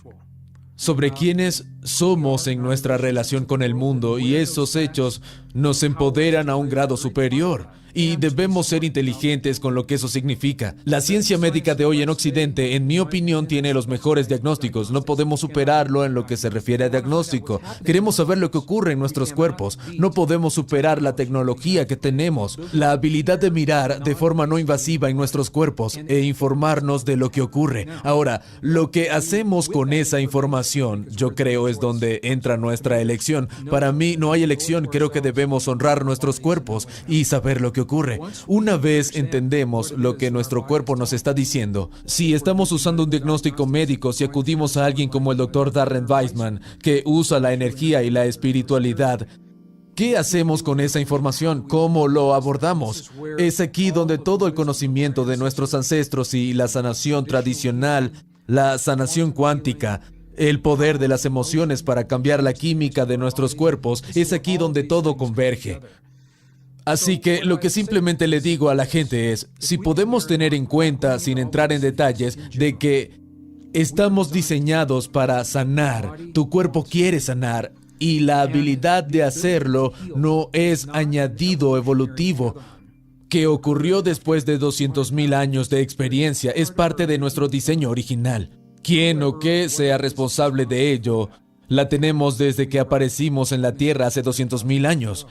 sobre quiénes somos en nuestra relación con el mundo, y esos hechos nos empoderan a un grado superior. Y debemos ser inteligentes con lo que eso significa. La ciencia médica de hoy en Occidente, en mi opinión, tiene los mejores diagnósticos. No podemos superarlo en lo que se refiere a diagnóstico. Queremos saber lo que ocurre en nuestros cuerpos. No podemos superar la tecnología que tenemos, la habilidad de mirar de forma no invasiva en nuestros cuerpos e informarnos de lo que ocurre. Ahora, lo que hacemos con esa información, yo creo, es donde entra nuestra elección. Para mí no hay elección. Creo que debemos honrar nuestros cuerpos y saber lo que ocurre. Una vez entendemos lo que nuestro cuerpo nos está diciendo, si estamos usando un diagnóstico médico, si acudimos a alguien como el Dr. Darren Weissman, que usa la energía y la espiritualidad, ¿qué hacemos con esa información? ¿Cómo lo abordamos? Es aquí donde todo el conocimiento de nuestros ancestros y la sanación tradicional, la sanación cuántica, el poder de las emociones para cambiar la química de nuestros cuerpos, es aquí donde todo converge. Así que lo que simplemente le digo a la gente es, si podemos tener en cuenta, sin entrar en detalles, de que estamos diseñados para sanar, tu cuerpo quiere sanar, y la habilidad de hacerlo no es añadido evolutivo. que ocurrió después de 200,000 años de experiencia es parte de nuestro diseño original. Quién o qué sea responsable de ello, la tenemos desde que aparecimos en la Tierra hace 200,000 años.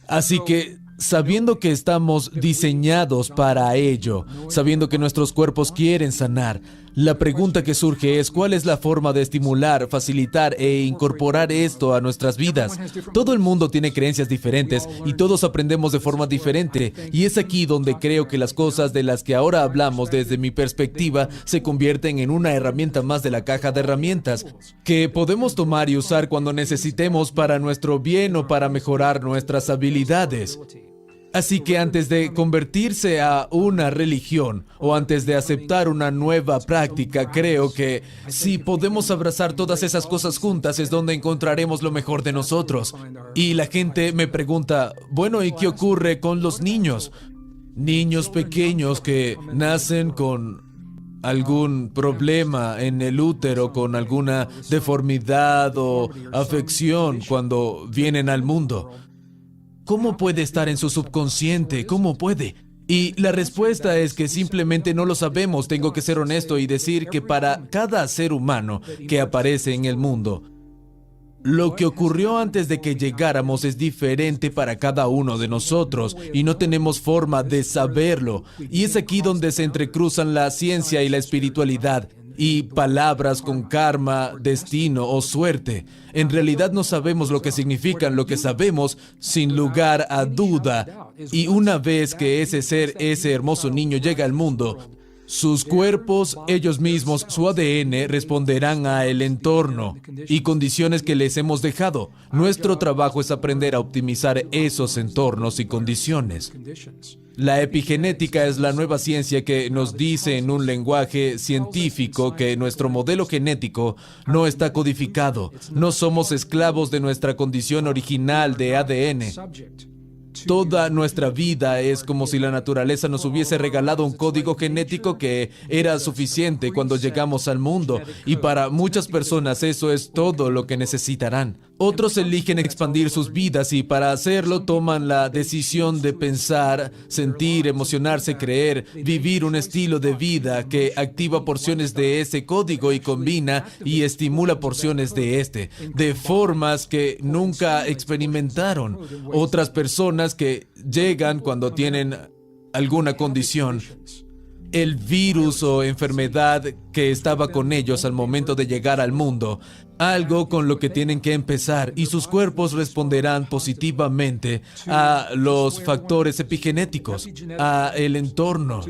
Así que, sabiendo que estamos diseñados para ello, sabiendo que nuestros cuerpos quieren sanar, la pregunta que surge es ¿cuál es la forma de estimular, facilitar e incorporar esto a nuestras vidas? Todo el mundo tiene creencias diferentes y todos aprendemos de forma diferente, y es aquí donde creo que las cosas de las que ahora hablamos desde mi perspectiva se convierten en una herramienta más de la caja de herramientas que podemos tomar y usar cuando necesitemos para nuestro bien o para mejorar nuestras habilidades. Así que antes de convertirse a una religión o antes de aceptar una nueva práctica, creo que si podemos abrazar todas esas cosas juntas es donde encontraremos lo mejor de nosotros. Y la gente me pregunta, bueno, ¿y qué ocurre con los niños? Niños pequeños que nacen con algún problema en el útero, con alguna deformidad o afección cuando vienen al mundo. ¿Cómo puede estar en su subconsciente? ¿Cómo puede? Y la respuesta es que simplemente no lo sabemos. Tengo que ser honesto y decir que para cada ser humano que aparece en el mundo, lo que ocurrió antes de que llegáramos es diferente para cada uno de nosotros y no tenemos forma de saberlo. Y es aquí donde se entrecruzan la ciencia y la espiritualidad. Y palabras con karma, destino o suerte. En realidad no sabemos lo que significan, lo que sabemos sin lugar a duda. Y una vez que ese ser, ese hermoso niño llega al mundo, sus cuerpos, ellos mismos, su ADN responderán a el entorno y condiciones que les hemos dejado. Nuestro trabajo es aprender a optimizar esos entornos y condiciones. La epigenética es la nueva ciencia que nos dice en un lenguaje científico que nuestro modelo genético no está codificado. No somos esclavos de nuestra condición original de ADN. Toda nuestra vida es como si la naturaleza nos hubiese regalado un código genético que era suficiente cuando llegamos al mundo, y para muchas personas eso es todo lo que necesitarán. Otros eligen expandir sus vidas y para hacerlo toman la decisión de pensar, sentir, emocionarse, creer, vivir un estilo de vida que activa porciones de ese código y combina y estimula porciones de este, de formas que nunca experimentaron. Otras personas que llegan cuando tienen alguna condición, el virus o enfermedad que estaba con ellos al momento de llegar al mundo, algo con lo que tienen que empezar, y sus cuerpos responderán positivamente a los factores epigenéticos, a el entorno,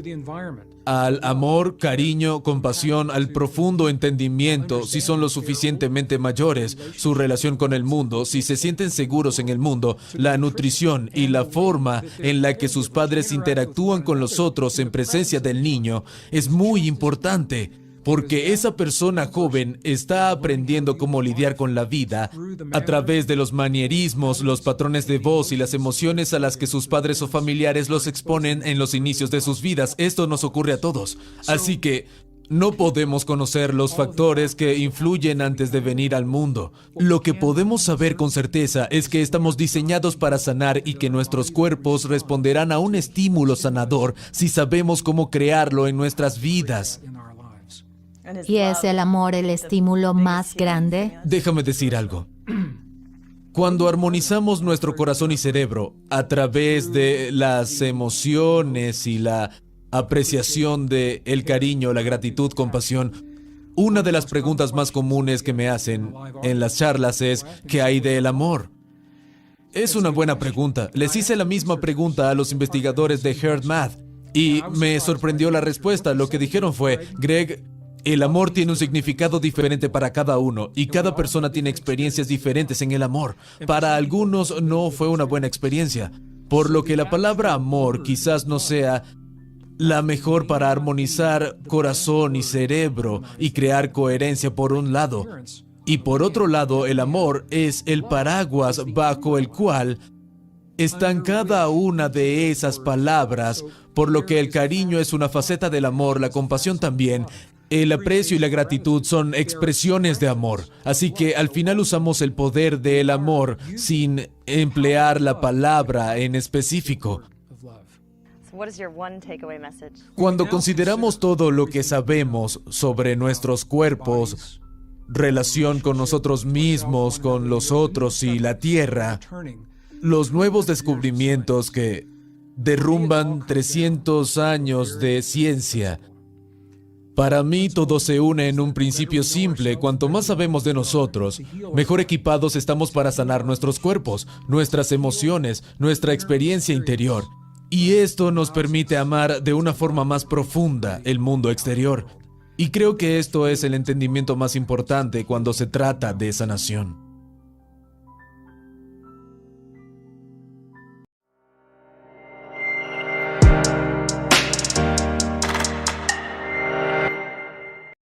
al amor, cariño, compasión, al profundo entendimiento, si son lo suficientemente mayores, su relación con el mundo, si se sienten seguros en el mundo, la nutrición y la forma en la que sus padres interactúan con los otros en presencia del niño es muy importante. Porque esa persona joven está aprendiendo cómo lidiar con la vida a través de los manierismos, los patrones de voz y las emociones a las que sus padres o familiares los exponen en los inicios de sus vidas. Esto nos ocurre a todos. Así que no podemos conocer los factores que influyen antes de venir al mundo. Lo que podemos saber con certeza es que estamos diseñados para sanar y que nuestros cuerpos responderán a un estímulo sanador si sabemos cómo crearlo en nuestras vidas. ¿Y es el amor el estímulo más grande? Déjame decir algo. Cuando armonizamos nuestro corazón y cerebro a través de las emociones y la apreciación de el cariño, la gratitud, compasión, una de las preguntas más comunes que me hacen en las charlas es ¿qué hay del amor? Es una buena pregunta. Les hice la misma pregunta a los investigadores de HeartMath y me sorprendió la respuesta. Lo que dijeron fue, Greg, el amor tiene un significado diferente para cada uno y cada persona tiene experiencias diferentes en el amor. Para algunos no fue una buena experiencia, por lo que la palabra amor quizás no sea la mejor para armonizar corazón y cerebro y crear coherencia por un lado. Y por otro lado, el amor es el paraguas bajo el cual están cada una de esas palabras, por lo que el cariño es una faceta del amor, la compasión también. El aprecio y la gratitud son expresiones de amor, así que al final usamos el poder del amor sin emplear la palabra en específico. Cuando consideramos todo lo que sabemos sobre nuestros cuerpos, relación con nosotros mismos, con los otros y la Tierra, los nuevos descubrimientos que derrumban 300 años de ciencia, para mí todo se une en un principio simple. Cuanto más sabemos de nosotros, mejor equipados estamos para sanar nuestros cuerpos, nuestras emociones, nuestra experiencia interior. Y esto nos permite amar de una forma más profunda el mundo exterior. Y creo que esto es el entendimiento más importante cuando se trata de sanación.